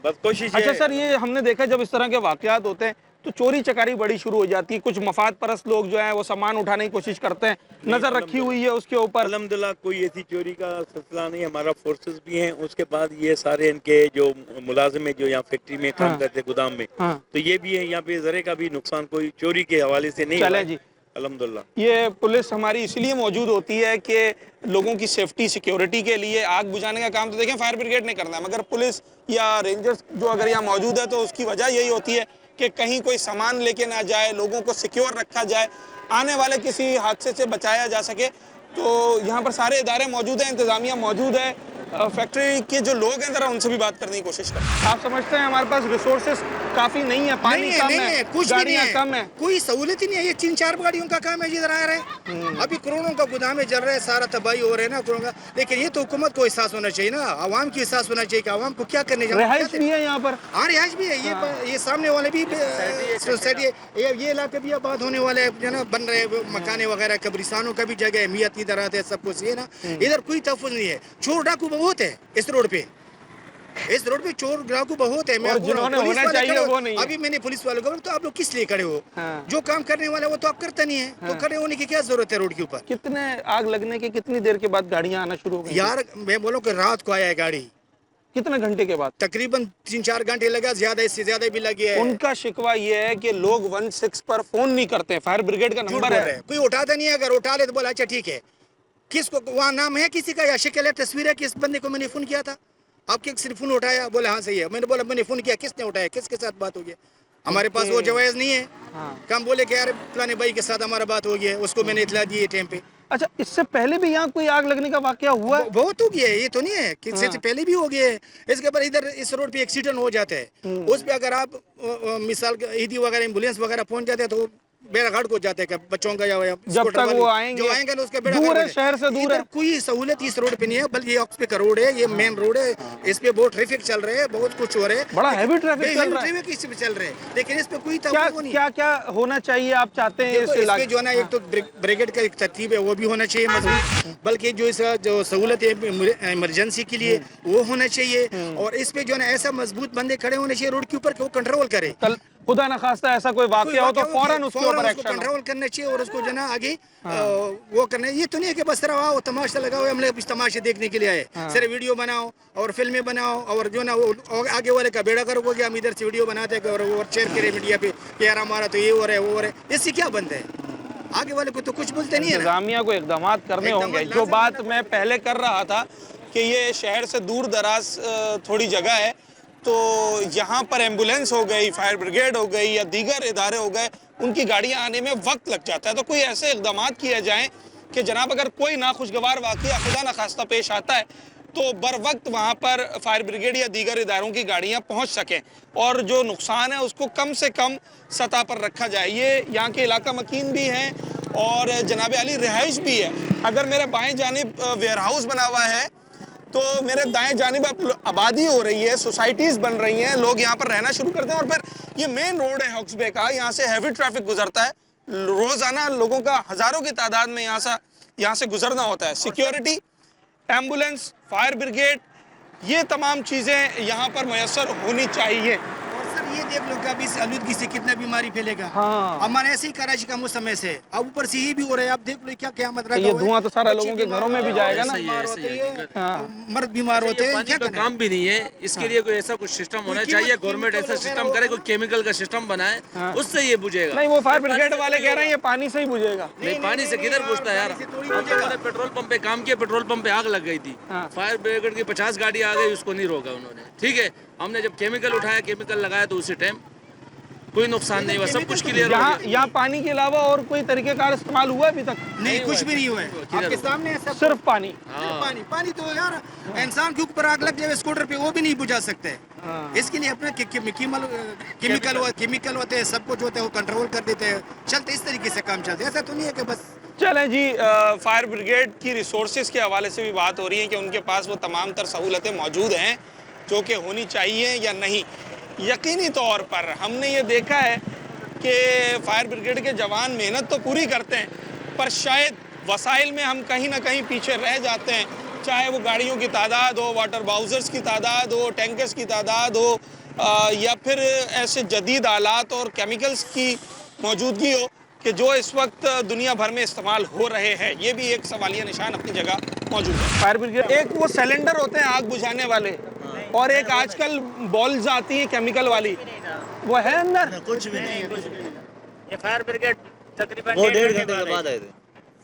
बस कोशिश अच्छा है। सर, ये हमने देखा जब इस तरह के वाकयात होते हैं तो चोरी चकारी बड़ी शुरू हो जाती है, कुछ मफाद परस्त लोग जो है वो सामान उठाने की कोशिश करते हैं, नजर रखी हुई है उसके ऊपर। अल्हम्दुलिल्लाह कोई ऐसी चोरी का सिलसिला नहीं, हमारा फोर्सेस भी हैं। उसके बाद ये सारे इनके जो मुलाजिम है जो यहाँ फैक्ट्री में काम करते हैं, गोदाम में, तो ये भी है, यहाँ पे जरे का भी नुकसान कोई चोरी के हवाले से नहीं हुआ चले है। जी, अल्हम्दुलिल्लाह। ये पुलिस हमारी इसलिए मौजूद होती है कि लोगों की सेफ्टी सिक्योरिटी के लिए। आग बुझाने का काम तो देखें फायर ब्रिगेड ने करना है, मगर पुलिस या रेंजर्स जो अगर यहाँ मौजूद है तो उसकी वजह यही होती है कि कहीं कोई सामान लेके ना जाए, लोगों को सिक्योर रखा जाए, आने वाले किसी हादसे से बचाया जा सके। तो यहाँ पर सारे इदारे मौजूद हैं, इंतज़ामिया मौजूद है, फैक्ट्री के जो लोग हैं ज़रा उनसे भी बात करने की कोशिश करें। आप समझते हैं हमारे पास रिसोर्सेज काफ़ी नहीं है, पानी कम है, कुछ भी नहीं गाड़ियाँ है, कम है, कोई सहूलत ही नहीं है। ये 3-4 गाड़ियों का काम है जिधर आ रहे हैं। अभी करोड़ों का गोदाम जल रहा है, सारा तबाही हो रहा है ना करोड़ों का। लेकिन ये तो हुकूमत को एहसास होना चाहिए ना, आवाम की एहसास होना चाहिए कि आवाम को क्या करने जाना। रिहाइश भी है यहाँ पर। हाँ, रिहाइश भी है। ये सामने वाले भी सोसाइटी, ये इलाके भी आबाद होने वाले हैं, जो ना बन रहे मकाने वगैरह, कब्रिस्तानों का भी जगह है, मियात इधर आते हैं, सब कुछ ये ना। इधर कोई तहफ़्फ़ुज़ नहीं है, चोर डाकू बहुत है इस रोड पे। इस रोड पे चोर डाकू बहुत है। मैं और जिन्होंने पुलिस होना वाले चाहिए खड़े हो। वो नहीं है। अभी मैंने पुलिस वालों को बोला, तो आप लोग किस लिए खड़े हो? हाँ। जो काम करने वाला है वो तो आप करता नहीं है, तो खड़े होने की क्या जरूरत है रोड के ऊपर? कितने आग लगने के कितनी देर के बाद गाड़ियां आना शुरू हो गई? यार मैं बोलूँ कि रात को आया है गाड़ी, कितने घंटे के बाद? तकरीबन 3-4 घंटे लगा, ज्यादा इससे ज्यादा भी लगी है। उनका शिकवा ये है कि लोग 16 पर फोन नहीं करते हैं, फायर ब्रिगेड का झूठ नंबर बोल रहे है। हैं। कोई उठाता नहीं है, अगर उठा ले तो बोला अच्छा ठीक है। किसको वहाँ नाम है किसी का या शिकल है, तस्वीर है, किस बंदे को मैंने फोन किया था, आपके सिर्फ फोन उठाया, बोला हाँ सही है। मैंने बोला मैंने फोन किया, किसने उठाया, किसके साथ बात हो गया? हमारे पास वो जवाब नहीं है। हम बोले कि यार फलाने भाई के साथ हमारा बात हो गया, उसको मैंने इतला दी टाइम पे। अच्छा, इससे पहले भी यहाँ कोई आग लगने का वाकया हुआ है? बहुत हो गया है, ये तो नहीं है कि इससे पहले भी हो गया है। इसके बाद इधर इस रोड पे एक्सीडेंट हो जाते हैं, उस पे अगर आप मिसाल ईदी वगैरह एम्बुलेंस वगैरह पहुंच जाते हैं तो बेड़ा गर्क हो जाते हैं बच्चों का या जब तक वो आएंगे, जो आएंगे ना उसका बेड़ा दूर गर्क है, हो जाए। शहर से दूर है। इधर कोई सहूलत इस रोड पे नहीं है, बल्कि ये ऑक्सपिक रोड है, ये मेन रोड है, इस पे बहुत ट्रैफिक चल रहे हैं, बहुत कुछ हो रहे हैं, बड़ा हैवी ट्रैफिक चल रहा है। ट्रैफिक इस पे चल रहे हैं, लेकिन इस पे कोई क्या तवज्जो नहीं है। क्या क्या होना चाहिए आप चाहते हैं देखो, इस इस इलाके? पे जो है ना, एक तो ब्रिगेड का एक तरतीब है वो भी होना चाहिए मजबूत, बल्कि जो इसका जो सहूलत है इमरजेंसी के लिए वो होना चाहिए। और इस पे जो है ना ऐसा मजबूत बंदे खड़े होने चाहिए रोड के ऊपर कि वो कंट्रोल करे। कल खुदा न खास्ता ऐसा कोई वाकया हो तो फौरन उसके ऊपर उसको एक्शन हो। कंट्रोल करना चाहिए और उसको जो ना आगे वो करना। ये तो नहीं है कि बस सिर्फ आओ तमाशा लगाओ, हम लोग तमाशे देखने के लिए आए, सिर्फ वीडियो बनाओ और फिल्में बनाओ और जो ना वो आगे वाले का बेड़ा गर्क हो गया, हम इधर से वीडियो बनाते हैं और वो शेयर करें मीडिया पे कि यार हमारा तो ये हो रहा है वो हो रहा है। इससे क्या बनता है? आगे वाले को तो कुछ बोलते नहीं है ना। इंतजामिया को इकदाम करने होंगे। जो बात मैं पहले कर रहा था कि ये शहर से दूर दराज थोड़ी जगह है, तो यहाँ पर एम्बुलेंस हो गई, फायर ब्रिगेड हो गई या दीगर इदारे हो गए, उनकी गाड़ियाँ आने में वक्त लग जाता है। तो कोई ऐसे इकदाम किए जाएँ कि जनाब अगर कोई नाखुशगवार वाक़या खुदा न खास्ता पेश आता है तो बर वक्त वहाँ पर फायर ब्रिगेड या दीगर इदारों की गाड़ियाँ पहुँच सकें और जो नुकसान है उसको कम से कम सतह पर रखा जाए। ये यहाँ के इलाका मकीन भी हैं और जनाब अली रिहाइश भी है। अगर मेरे बाएं जानिब वेयर हाउस बना हुआ है तो मेरे दाएं जानिब अब आबादी हो रही है, सोसाइटीज़ बन रही हैं, लोग यहाँ पर रहना शुरू करते हैं और फिर ये मेन रोड है हॉक्स बे का, यहाँ से हैवी ट्रैफिक गुजरता है। रोज़ाना लोगों का हज़ारों की तादाद में यहाँ से गुजरना होता है। सिक्योरिटी, एम्बुलेंस, फायर ब्रिगेड, ये तमाम चीज़ें यहाँ पर मैसर होनी चाहिए। और सर ये देख लो कि अभी इस आलूदगी से कितना बीमारी फैलेगा। हाँ। हमारे ऐसे ही कराची का मौसम ऐसे है, अब ऊपर से ये भी हो रहा है, आप देख लो क्या क्या मतलब ये धुआं तो सारा लोगों के घरों में भी जाएगा ना। मर्द बीमार होते हैं, क्या करें? काम भी नहीं है इसके लिए कोई ऐसा कुछ सिस्टम होना चाहिए, गवर्नमेंट ऐसा सिस्टम करे, कोई केमिकल का सिस्टम बनाए, उससे ये बुझेगा। नहीं, वो फायर ब्रिगेड वाले कह रहे हैं ये पानी से ही बुझेगा। नहीं, पानी से किधर बुझता है यार। हमने पेट्रोल पंप पे काम किया, पेट्रोल पंप पे आग लग गई थी, फायर ब्रिगेड की 50 गाड़ी आ गई, उसको नहीं रोका उन्होंने। ठीक है, हमने जब केमिकल उठाया, केमिकल लगाया तो उसी टाइम कोई नुकसान नहीं हुआ, सब कुछ क्लियर हो गया। यहाँ पानी के अलावा और कोई तरीकेकार इस्तेमाल हुआ अभी तक? नहीं, कुछ भी नहीं हुआ है। आपके सामने है सब, सिर्फ पानी। पानी पानी तो यार इंसान के ऊपर आग लग जाए स्कूटर पे, वो भी नहीं बुझा सकते। इसके लिए अपना केमिकल होते हैं, सब कुछ होता है, वो कंट्रोल कर देते हैं, चलते इस तरीके से काम चलते। ऐसा तो नहीं है कि बस चलें जी, फायर ब्रिगेड की रिसोर्सेज के हवाले से भी बात हो रही है कि उनके पास वो तमाम तर सहूलतें मौजूद हैं जो कि होनी चाहिए या नहीं। यकीनी तौर पर हमने ये देखा है कि फायर ब्रिगेड के जवान मेहनत तो पूरी करते हैं, पर शायद वसाइल में हम कहीं ना कहीं पीछे रह जाते हैं, चाहे वो गाड़ियों की तादाद हो, वाटर बाउजर्स की तादाद हो, टैंकर्स की तादाद हो, या फिर ऐसे जदीद आलात और केमिकल्स की मौजूदगी हो कि जो इस वक्त दुनिया भर में इस्तेमाल हो रहे हैं। ये भी एक सवालिया निशान अपनी जगह मौजूद है। फायर ब्रिगेड एक वो सिलेंडर होते हैं आग बुझाने वाले, और एक आजकल बॉल्स आती हैं केमिकल वाली, वो है अंदर? कुछ भी नहीं, ये फायर ब्रिगेड तकरीबन वो 1.5 घंटे के बाद आए थे।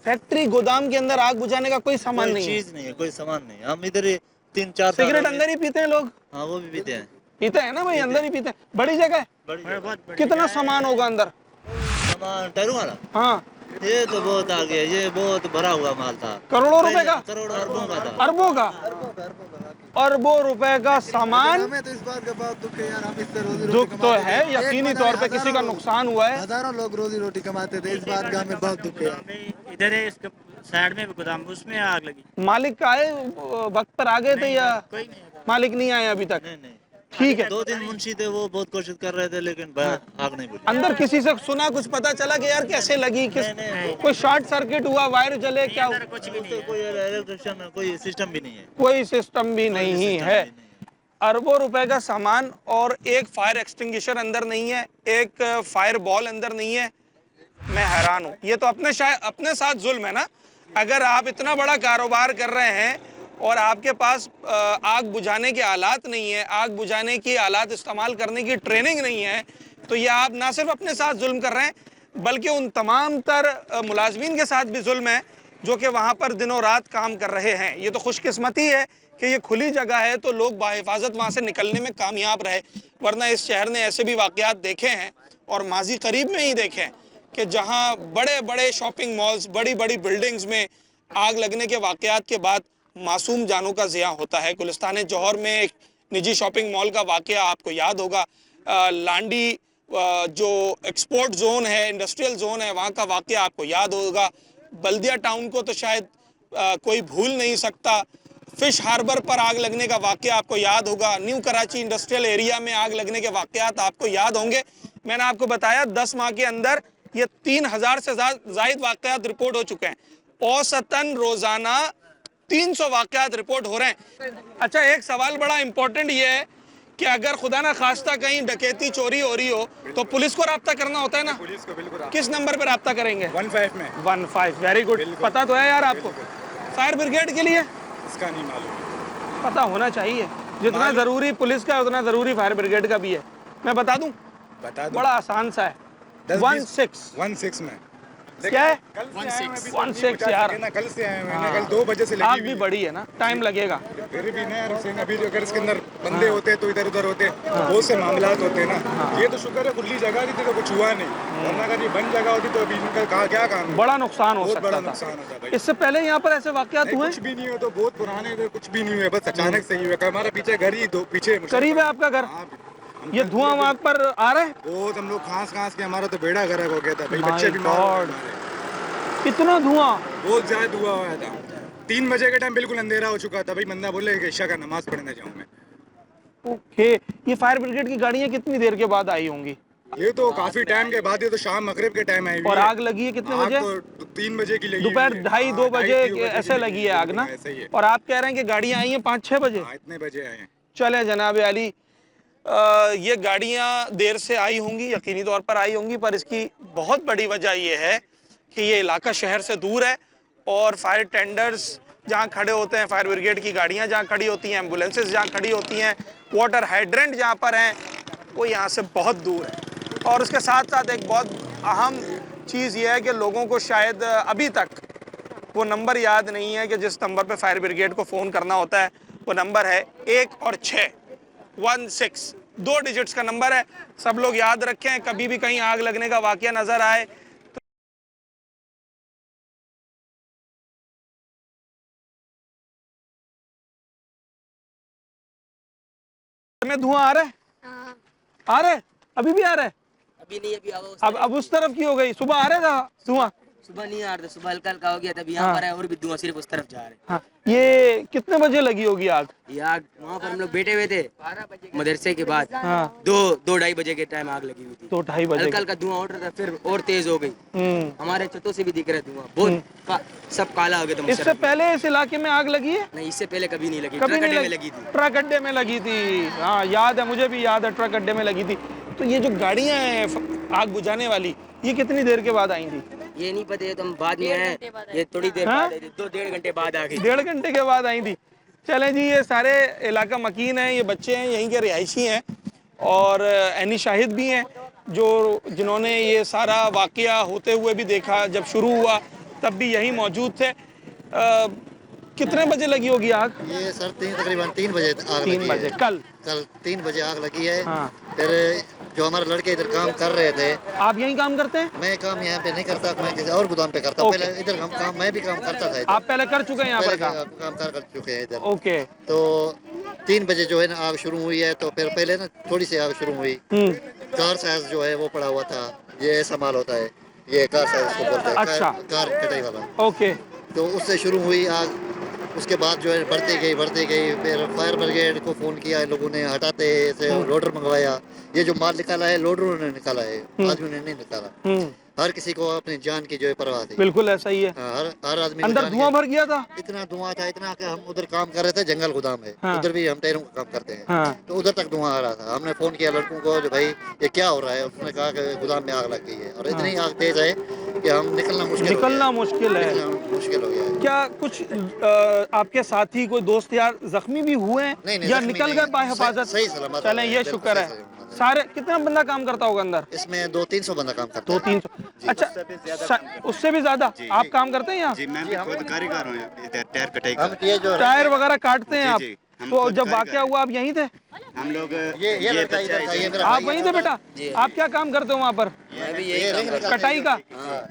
फैक्ट्री गोदाम के अंदर आग बुझाने का कोई सामान नहीं है, चीज नहीं है, कोई सामान नहीं। हम इधर ही 3-4 सिगरेट अंदर ही पीते हैं लोग। हाँ, वो भी पीते हैं। पीते हैं ना भाई, अंदर ही पीते हैं। बड़ी जगह है, कितना सामान होगा अंदर? सामान टायरों वाला, हाँ, ये तो बहुत आगे है, ये बहुत भरा हुआ माल था। करोड़ों रुपए का? करोड़ों अरबों का था। अरबों का? अरबों रुपए का सामान। हमें तो इस बात का बहुत दुख है यार, हम इससे रोजी रोटी दुख तो कमाते है, थे। यकीनी तौर पे किसी का नुकसान हुआ है। हजारों लोग रोजी रोटी कमाते थे, इस बात का हमें बहुत दुख है। इधर है, इसके साइड में भी गोदाम, उसमें आग लगी। मालिक का आए वक्त पर आ गए थे या कोई नहीं, मालिक नहीं आए अभी तक? नहीं नहीं, ठीक है। 2 दिन मुंशी थे, वो बहुत कोशिश कर रहे थे, लेकिन आग नहीं बुझी। अंदर किसी से सुना, कुछ पता चला कि यार कैसे लगी, किस कोई शॉर्ट सर्किट हुआ, वायर जले, क्या हुआ? कुछ भी नहीं है। कोई इलेक्ट्रिशियन, कोई सिस्टम भी नहीं है। कोई सिस्टम भी नहीं है। अरबों रुपए का सामान और एक फायर एक्सटिंग्विशर अंदर नहीं है, एक फायर बॉल अंदर नहीं है। मैं हैरान हूँ। ये तो अपने साथ जुल्म है ना। अगर आप इतना बड़ा कारोबार कर रहे हैं और आपके पास आग बुझाने के आलात नहीं है, आग बुझाने की आलात इस्तेमाल करने की ट्रेनिंग नहीं है, तो ये आप ना सिर्फ अपने साथ जुल्म कर रहे हैं, बल्कि उन तमाम तर मुलाजमीन के साथ भी जुल्म है जो कि वहाँ पर दिनों रात काम कर रहे हैं। ये तो खुशकिस्मती है कि ये खुली जगह है तो लोग बाहिफाजत वहाँ से निकलने में कामयाब रहे, वरना इस शहर ने ऐसे भी वाक़यात देखे हैं और माजी करीब में ही देखे हैं कि जहाँ बड़े बड़े शॉपिंग मॉल्स, बड़ी बड़ी बिल्डिंग्स में आग लगने के वाक़यात के बाद मासूम जानों का ज़िया होता है। गुलिस्तान जौहर में एक निजी शॉपिंग मॉल का वाक़या आपको याद होगा, लांडी जो एक्सपोर्ट जोन है, इंडस्ट्रियल जोन है, वहाँ का वाक़या आपको याद होगा। बल्दिया टाउन को तो शायद कोई भूल नहीं सकता। फिश हार्बर पर आग लगने का वाक़या आपको याद होगा। न्यू कराची इंडस्ट्रियल एरिया में आग लगने के वाक़यात आपको याद होंगे। मैंने आपको बताया 10 माह के अंदर ये 3000 से ज़ायद वाक़यात रिपोर्ट हो चुके हैं। औसतन रोज़ाना 300 वाक़यात रिपोर्ट हो रहे हैं। अच्छा, एक सवाल बड़ा इंपॉर्टेंट ये है कि अगर खुदा ना खास्ता कहीं डकैती चोरी हो रही हो तो पुलिस को राब्ता करना होता है ना? पुलिस को बिल्कुल। किस नंबर पे राब्ता करेंगे? 15 में। 15, वेरी गुड। पता तो है यार आपको। फायर ब्रिगेड के लिए इसका नहीं मालूम, पता होना चाहिए। जितना ज़रूरी पुलिस का उतना ज़रूरी फायर ब्रिगेड का भी है। मैं बता दूं? बता दो। बड़ा आसान सा है। 16 16 में क्या है? कल से आए हैं, अभी तो 1-6 50 यार। सेकंड ना, कल से आए हैं, हाँ। कल 2 बजे से लगी आग हुई भी है। बड़ी है ना, टाइम लगेगा। फिर भी ना यार हुसैन, अभी जो अगर इसके अंदर बंदे होते तो इधर उधर होते, बहुत से मामलात होते ना। ये तो शुक्र है खुली जगह थी तो कुछ हुआ नहीं, वरना अगर ये बंद जगह होती तो अभी इनका क्या काम है? बड़ा नुकसान हो बहुत सकता बड़ा था। नुकसान होता भाई। इससे पहले यहाँ पर ऐसे वाकयात नहीं, हुए? कुछ भी नहीं हुआ, तो बहुत पुराने इधर कुछ भी नहीं हुआ, बस अचानक से ही हुआ। हमारा पीछे घर ही दो पीछे करीब है आपका घर? हाँ, हम ये कल धुआं पूरे वहाँ पर आ रहा है? बहुत, हम लोग खांस के हमारा तो बेड़ा गर्क हो गया था भाई, My बच्चे बीमार हो गए God। हमारे। इतना धुआं? बहुत ज्यादा धुआं हुआ था। 3 बजे के टाइम बिल्कुल अंधेरा हो चुका था भाई, बंदा बोले कि इशा का नमाज पढ़ने जाऊं मैं। ओके, ये फायर ब्रिगेड की गाड़ियाँ कितनी देर के बाद आई होंगी? ये तो काफी टाइम के बाद, ये तो शाम मगरिब के टाइम आई हुई और है। आग लगी है कितने आग बजे? तो 3 बजे की लगी दोपहर हुई है। 2:30-2 हाँ, बजे 2:30 ऐसे लगी है आग ना? ऐसे ही है। और आप कह रहे हैं कि गाड़ियाँ आई हैं 5-6 बजे? हाँ, इतने बजे आए हैं। चले जनाब अली, ये गाड़ियाँ देर से आई होंगी, यकीनी तौर पर आई होंगी, पर इसकी बहुत बड़ी वजह ये है कि ये इलाका शहर से दूर है और फायर टेंडर्स जहाँ खड़े होते हैं, फायर ब्रिगेड की गाड़ियाँ जहाँ खड़ी होती हैं, एम्बुलेंसेस जहाँ खड़ी होती हैं, वाटर हाइड्रेंट जहाँ पर हैं, वो यहाँ से बहुत दूर है। और उसके साथ साथ एक बहुत अहम चीज़ ये है कि लोगों को शायद अभी तक वो नंबर याद नहीं है कि जिस नंबर पे फायर ब्रिगेड को फ़ोन करना होता है, वो नंबर है 1 और 6, 16, 2 डिजिट्स का नंबर है। सब लोग याद रखें, कभी भी कहीं आग लगने का वाकया नज़र आए में धुआं आ रहा है? आ रहा है? अभी भी आ रहा है? अभी नहीं, अभी आवा अब उस तरफ की हो गई। सुबह आ रहा था धुआं? सुबह नहीं आ रहा था, सुबह हल्का हल्का हो गया था, अभी यहाँ पर है और भी धुआं सिर्फ उस तरफ जा रहे हैं। हाँ, ये कितने बजे लगी होगी आग? ये आग वहाँ पर हम लोग बैठे हुए थे मदरसे के बाद, हाँ। 2-2:30 बजे के टाइम आग लगी हुई थी। 2-2:30 बजे। हल्का हल्का धुआं उठ रहा था, फिर और तेज हो गई। हमारे छतों से भी दिख रहा है धुआं, बहुत सब काला हो गया था। इससे पहले इस इलाके में आग लगी है? नहीं, इससे पहले कभी नहीं लगी, कभी नहीं लगी थी। ट्रक अड्डे में लगी थी। हाँ याद है, मुझे भी याद है, ट्रक अड्डे में लगी थी। तो ये जो गाड़ियां हैं आग बुझाने वाली, ये कितनी देर के बाद आई थी? ये नहीं पता, ये तो हम बाद में आए, ये थोड़ी देर बाद आई थी, 2-1.5 घंटे बाद आ गई। 1.5 घंटे के बाद आई थी। चलें जी, ये सारे इलाका मकीन हैं, ये बच्चे हैं, यहीं के रिहायशी हैं और ऐनी शाहिद भी हैं जिन्होंने ये सारा वाकया होते हुए भी देखा। जब शुरू हुआ तब भी यही मौजूद थे। कितने बजे लगी होगी आग? ये सर तकरीबन 3 बजे आग 3 लगी बजे है। कल 3 बजे आग लगी है। हाँ। फिर जो हमारे लड़के इधर काम कर रहे थे। आप यहीं काम करते हैं? मैं काम यहाँ पे नहीं करता, मैं किसी और गोदाम पे करता हूँ। पहले इधर हम काम मैं भी काम करता था। आप पहले कर चुके हैं यहाँ पर काम कर चुके हैं इधर। ओके। तो 3 बजे जो है ना आग शुरू हुई है, तो फिर पहले ना थोड़ी सी आग शुरू हुई। कार साइज जो है वो पड़ा हुआ था, ये इस्तेमाल होता है, ये कार साइज को बोलते हैं। अच्छा। कार कटाई वाला। ओके। तो उससे शुरू हुई आग। उसके बाद जो है बढ़ती गई। फिर फायर ब्रिगेड को फ़ोन किया, इन लोगों ने हटाते से लोडर मंगवाया। ये जो माल निकाला है लोडरों ने निकाला है, आदमी ने नहीं निकाला। हर किसी को अपनी जान की जो है परवाह थी। बिल्कुल ऐसा ही है। हर आदमी अंदर धुआं भर गया था। इतना धुआं था, इतना कि हम उधर काम कर रहे थे, जंगल गोदाम है। हाँ। उधर भी हम टायरों का काम करते हैं। हाँ। तो उधर तक धुआं आ रहा था। हमने फोन किया लड़कों को जो भाई ये क्या हो रहा है। उसने कहा कि गोदाम में आग लग गई है और इतनी आग तेज है कि हम निकलना मुश्किल है। मुश्किल हो गया है। क्या कुछ आपके साथी कोई दोस्त यार जख्मी भी हुए हैं? नहीं, या निकल गए बाहिफाजत? सही सलामत। चलें, ये शुक्र है। सारे कितना बंदा काम करता होगा अंदर? इसमें 200-300 बंदा काम करता है। 200-300। अच्छा, उससे भी ज्यादा आप काम करते हैं यहाँ? जी, मैं भी खुद कारीगर हूँ, टायर कटाई का। टायर वगैरह काटते हैं आप? तो जब वाकया हुआ आप यहीं थे? हम लोग आप वहीं थे बेटा? आप क्या काम करते हो वहाँ पर? कटाई का।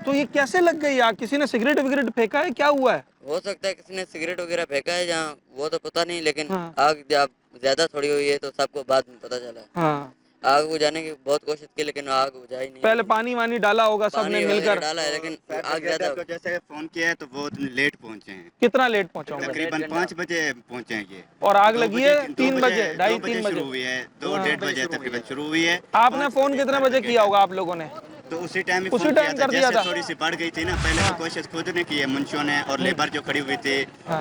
तो ये कैसे लग गई आग? किसी ने सिगरेट विगरेट फेंका है, क्या हुआ है? हो सकता है किसी ने सिगरेट वगैरह फेंका है जहाँ, वो तो पता नहीं, लेकिन आग जब ज्यादा थोड़ी हुई है तो सबको बाद में पता चला। हाँ। आग बुझाने की बहुत कोशिश की लेकिन आग बुझाई नहीं। पहले पानी वानी डाला होगा सबने मिलकर? डाला है, लेकिन आग ज्यादा। जैसे फोन किया है तो वो लेट पहुँचे हैं। कितना लेट पहुँचा होगा? तकरीबन 5 बजे पहुँचे हैं ये। और आग लगी है 3 बजे, 2:30-3 बजे शुरू हुई है। 2-1.5 बजे तकरीबन शुरू हुई है। आपने फोन कितने बजे किया होगा आप लोगों ने? तो उसी टाइम कर दिया था। थोड़ी सी बढ़ गई थी ना, पहले तो कोशिश खुद ने की है, मुंशियों ने और लेबर जो खड़ी हुई थी।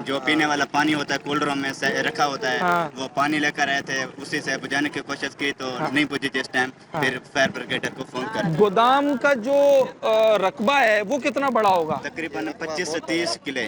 जो पीने वाला पानी होता है कूलरों में रखा होता है, वो पानी लेकर आए थे, उसी से बुझाने की कोशिश की तो नहीं बुझी जिस टाइम। फिर फायर ब्रिगेडर को फोन कर। गोदाम का जो रकबा है वो कितना बड़ा होगा? तकरीबन 25 से 30 किले।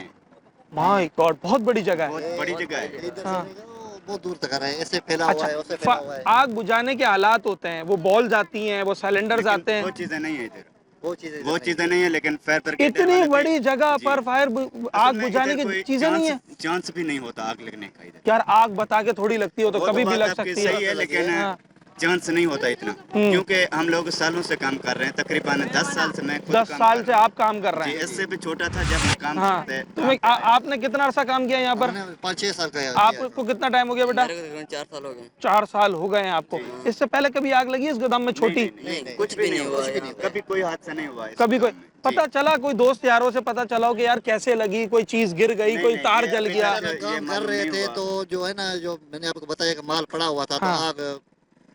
माय गॉड, बहुत बड़ी जगह है। बहुत बड़ी जगह है। बहुत दूर तक आ रहा है, ऐसे फैला हुआ है, उससे फैला हुआ है। आग बुझाने के हालात होते हैं, वो बॉल्स आती हैं, वो सिलेंडर्स आते हैं। वो चीजें नहीं है इधर। वो चीजें नहीं है, लेकिन फायर ब्रिगेड इतनी बड़ी जगह पर फायर आग बुझाने की चीजें नहीं है, चांस भी नहीं होता आग लगने का इधर। यार आग बता के थोड़ी लगती हो तो वो कभी भी बात लग आपकी सकती सही है, लेकिन चांस नहीं होता इतना, क्योंकि हम लोग सालों से काम कर रहे हैं, तकरीबन 10 साल से मैं खुद 10 साल से आप काम कर रहे जी, हैं। इससे भी छोटा था जब मैं काम हाँ, करते। आपने कितना अर्सा काम किया यहाँ पर? 5-6 साल का है। आपको कितना टाइम हो गया बेटा? 4 साल हो गए। 4 साल हो गए हैं आपको। इससे पहले कभी आग लगी इस गोदाम में छोटी? नहीं, कुछ भी नहीं हुआ, कभी कोई हादसा नहीं हुआ। कभी कोई पता चला, कोई दोस्त यारों से पता चला हो कि यार कैसे लगी, कोई चीज गिर गई, कोई तार जल गया? काम कर रहे थे तो जो है ना, जो मैंने आपको बताया कि माल पड़ा हुआ था, तो आग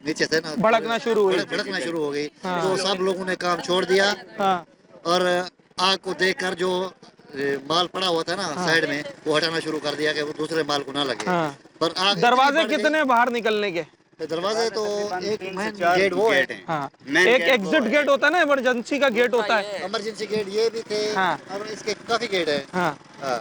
नीचे से ना भड़कना शुरू हुई। भड़कना शुरू हो गई। तो सब लोगों ने काम छोड़ दिया और आग को देखकर जो माल पड़ा हुआ था ना साइड में, वो हटाना शुरू कर दिया कि वो दूसरे माल को ना लगे। पर आग दरवाजे कितने बाहर निकलने के? दरवाजे तो एक मेन गेट वो है, एक एग्जिट गेट होता है ना, इमरजेंसी का गेट होता है। इमरजेंसी गेट ये भी थे और इसके काफी गेट है।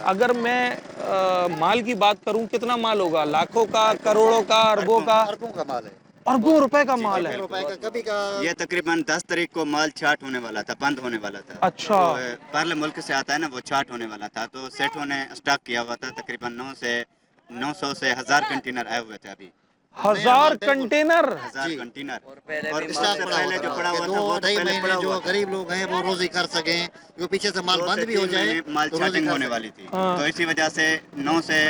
अगर मैं माल की बात करूं, कितना माल होगा? लाखों का, करोड़ों का, अरबों का? अरबों का माल है, अरबों रुपए का माल है। कभी का ये तकरीबन 10 तारीख को माल छाट होने वाला था, बंद होने वाला था। अच्छा। तो पहले मुल्क से आता है ना, वो छाट होने वाला था, तो सेठों ने स्टॉक किया हुआ था। तकरीबन 900 से 1000 कंटेनर आए हुए थे अभी। 1000 कंटेनर? 1000 कंटेनर। और पहले जो पड़ा हुआ था, 2-2.5 महीने जो गरीब लोग हैं वो रोजी कर सकें, जो पीछे से माल बंद भी हो जाए, माल छाटिंग होने वाली थी, तो इसी वजह से 9 से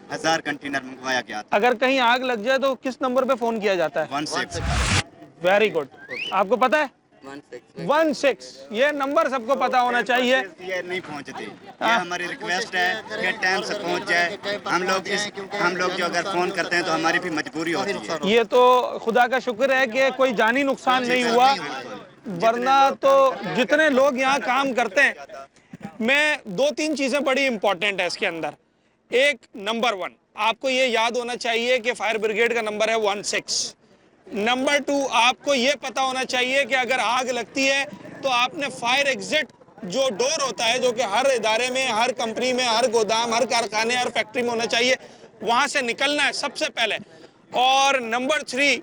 1000 कंटेनर मंगवाया गया था। अगर कहीं आग लग जाए तो किस नंबर पे फोन किया जाता है? 16। वेरी गुड, आपको पता है? 16 ये नंबर सबको पता होना चाहिए। ये नहीं पहुंचती, ये हमारी रिक्वेस्ट है कि टाइम से पहुंच जाए। हम लोग जो अगर फोन करते हैं तो हमारी भी मजबूरी होती है। ये तो खुदा का शुक्र है कि कोई जानी नुकसान नहीं हुआ, वरना तो जितने लोग यहाँ काम करते हैं, मैं 2-3 चीजें बड़ी इंपॉर्टेंट है इसके अंदर। एक, नंबर 1 आपको ये याद होना चाहिए कि फायर ब्रिगेड का नंबर है 16। नंबर 2 आपको ये पता होना चाहिए कि अगर आग लगती है तो आपने फायर एग्जिट जो डोर होता है, जो कि हर इदारे में, हर कंपनी में, हर गोदाम, हर कारखाने, हर फैक्ट्री में होना चाहिए, वहाँ से निकलना है सबसे पहले। और नंबर 3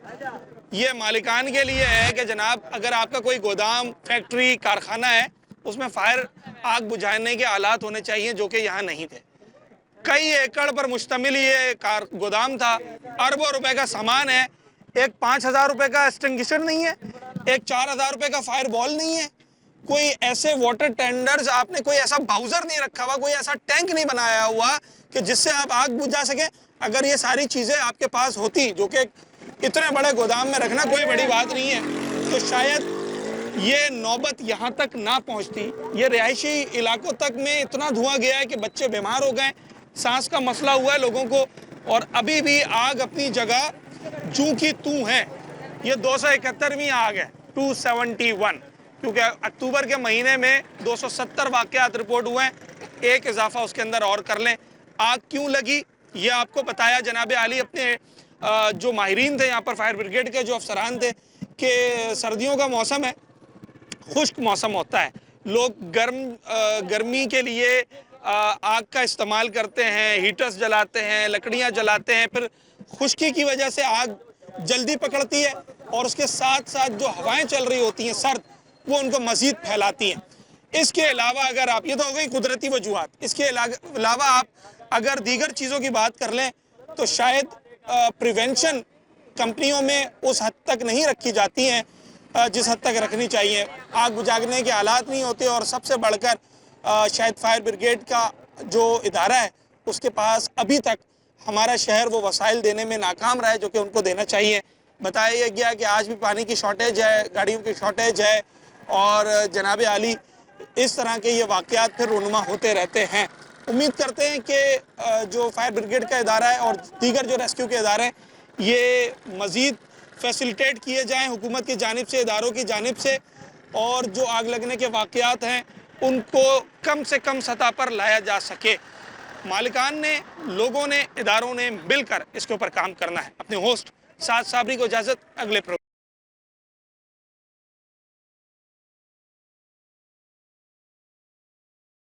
ये मालिकान के लिए है कि जनाब अगर आपका कोई गोदाम, फैक्ट्री, कारखाना है, उसमें फायर आग बुझाने के आलात होने चाहिए, जो कि यहाँ नहीं थे। कई एकड़ पर मुश्तमिल ये गोदाम था, अरबों रुपए का सामान है, एक 5000 रुपए का एक्सटिंग्विशर नहीं है, एक 4000 रुपए का फायर बॉल नहीं है, कोई ऐसे वाटर टेंडर्स, आपने कोई ऐसा बाउजर नहीं रखा हुआ, कोई ऐसा टैंक नहीं बनाया हुआ कि जिससे आप आग बुझा सके। अगर ये सारी चीजें आपके पास होती, जो कि इतने बड़े गोदाम में रखना कोई बड़ी बात नहीं है, तो शायद ये नौबत यहाँ तक ना पहुँचती। ये रिहायशी इलाकों तक में इतना धुआं गया है कि बच्चे बीमार हो गए, सांस का मसला हुआ है लोगों को, और अभी भी आग अपनी जगह जू की तू है। ये 271वीं आग है, 271, क्योंकि अक्टूबर के महीने में 270 वाकयात रिपोर्ट हुए हैं, एक इजाफा उसके अंदर और कर लें। आग क्यों लगी ये आपको बताया जनाब आली अपने जो माहिरीन थे यहाँ पर, फायर ब्रिगेड के जो अफसरान थे, कि सर्दियों का मौसम है, खुश्क मौसम होता है, लोग गर्मी के लिए आग का इस्तेमाल करते हैं, हीटर्स जलाते हैं, लकड़ियाँ जलाते हैं, फिर खुश्की की वजह से आग जल्दी पकड़ती है, और उसके साथ साथ जो हवाएं चल रही होती हैं सर्द, वो उनको मज़ीद फैलाती हैं। इसके अलावा अगर आप, ये तो हो गई कुदरती वजूहात, इसके अलावा आप अगर दीगर चीज़ों की बात कर लें तो शायद प्रिवेंशन कंपनियों में उस हद तक नहीं रखी जाती हैं जिस हद तक रखनी चाहिए। आग बुझाने के हालात नहीं होते, और सबसे बढ़कर शायद फायर ब्रिगेड का जो इदारा है उसके पास अभी तक हमारा शहर वो वसाइल देने में नाकाम रहा है जो कि उनको देना चाहिए। बताया गया कि आज भी पानी की शॉर्टेज है, गाड़ियों की शॉर्टेज है, और जनाब आली इस तरह के ये वाक़यात फिर रुनुमा होते रहते हैं। उम्मीद करते हैं कि जो फायर ब्रिगेड का इदारा है और दीगर जो रेस्क्यू के इदारे हैं, ये मज़ीद फैसिलिटेट किए जाएँ हुकूमत की जानिब से, इदारों की जानिब से, और जो आग लगने के वाक़यात हैं उनको कम से कम सतह पर लाया जा सके। मालिकान ने, लोगों ने, इदारों ने मिलकर इसके ऊपर काम करना है। अपने होस्ट साद साबरी को इजाज़त, अगले प्रोग्राम।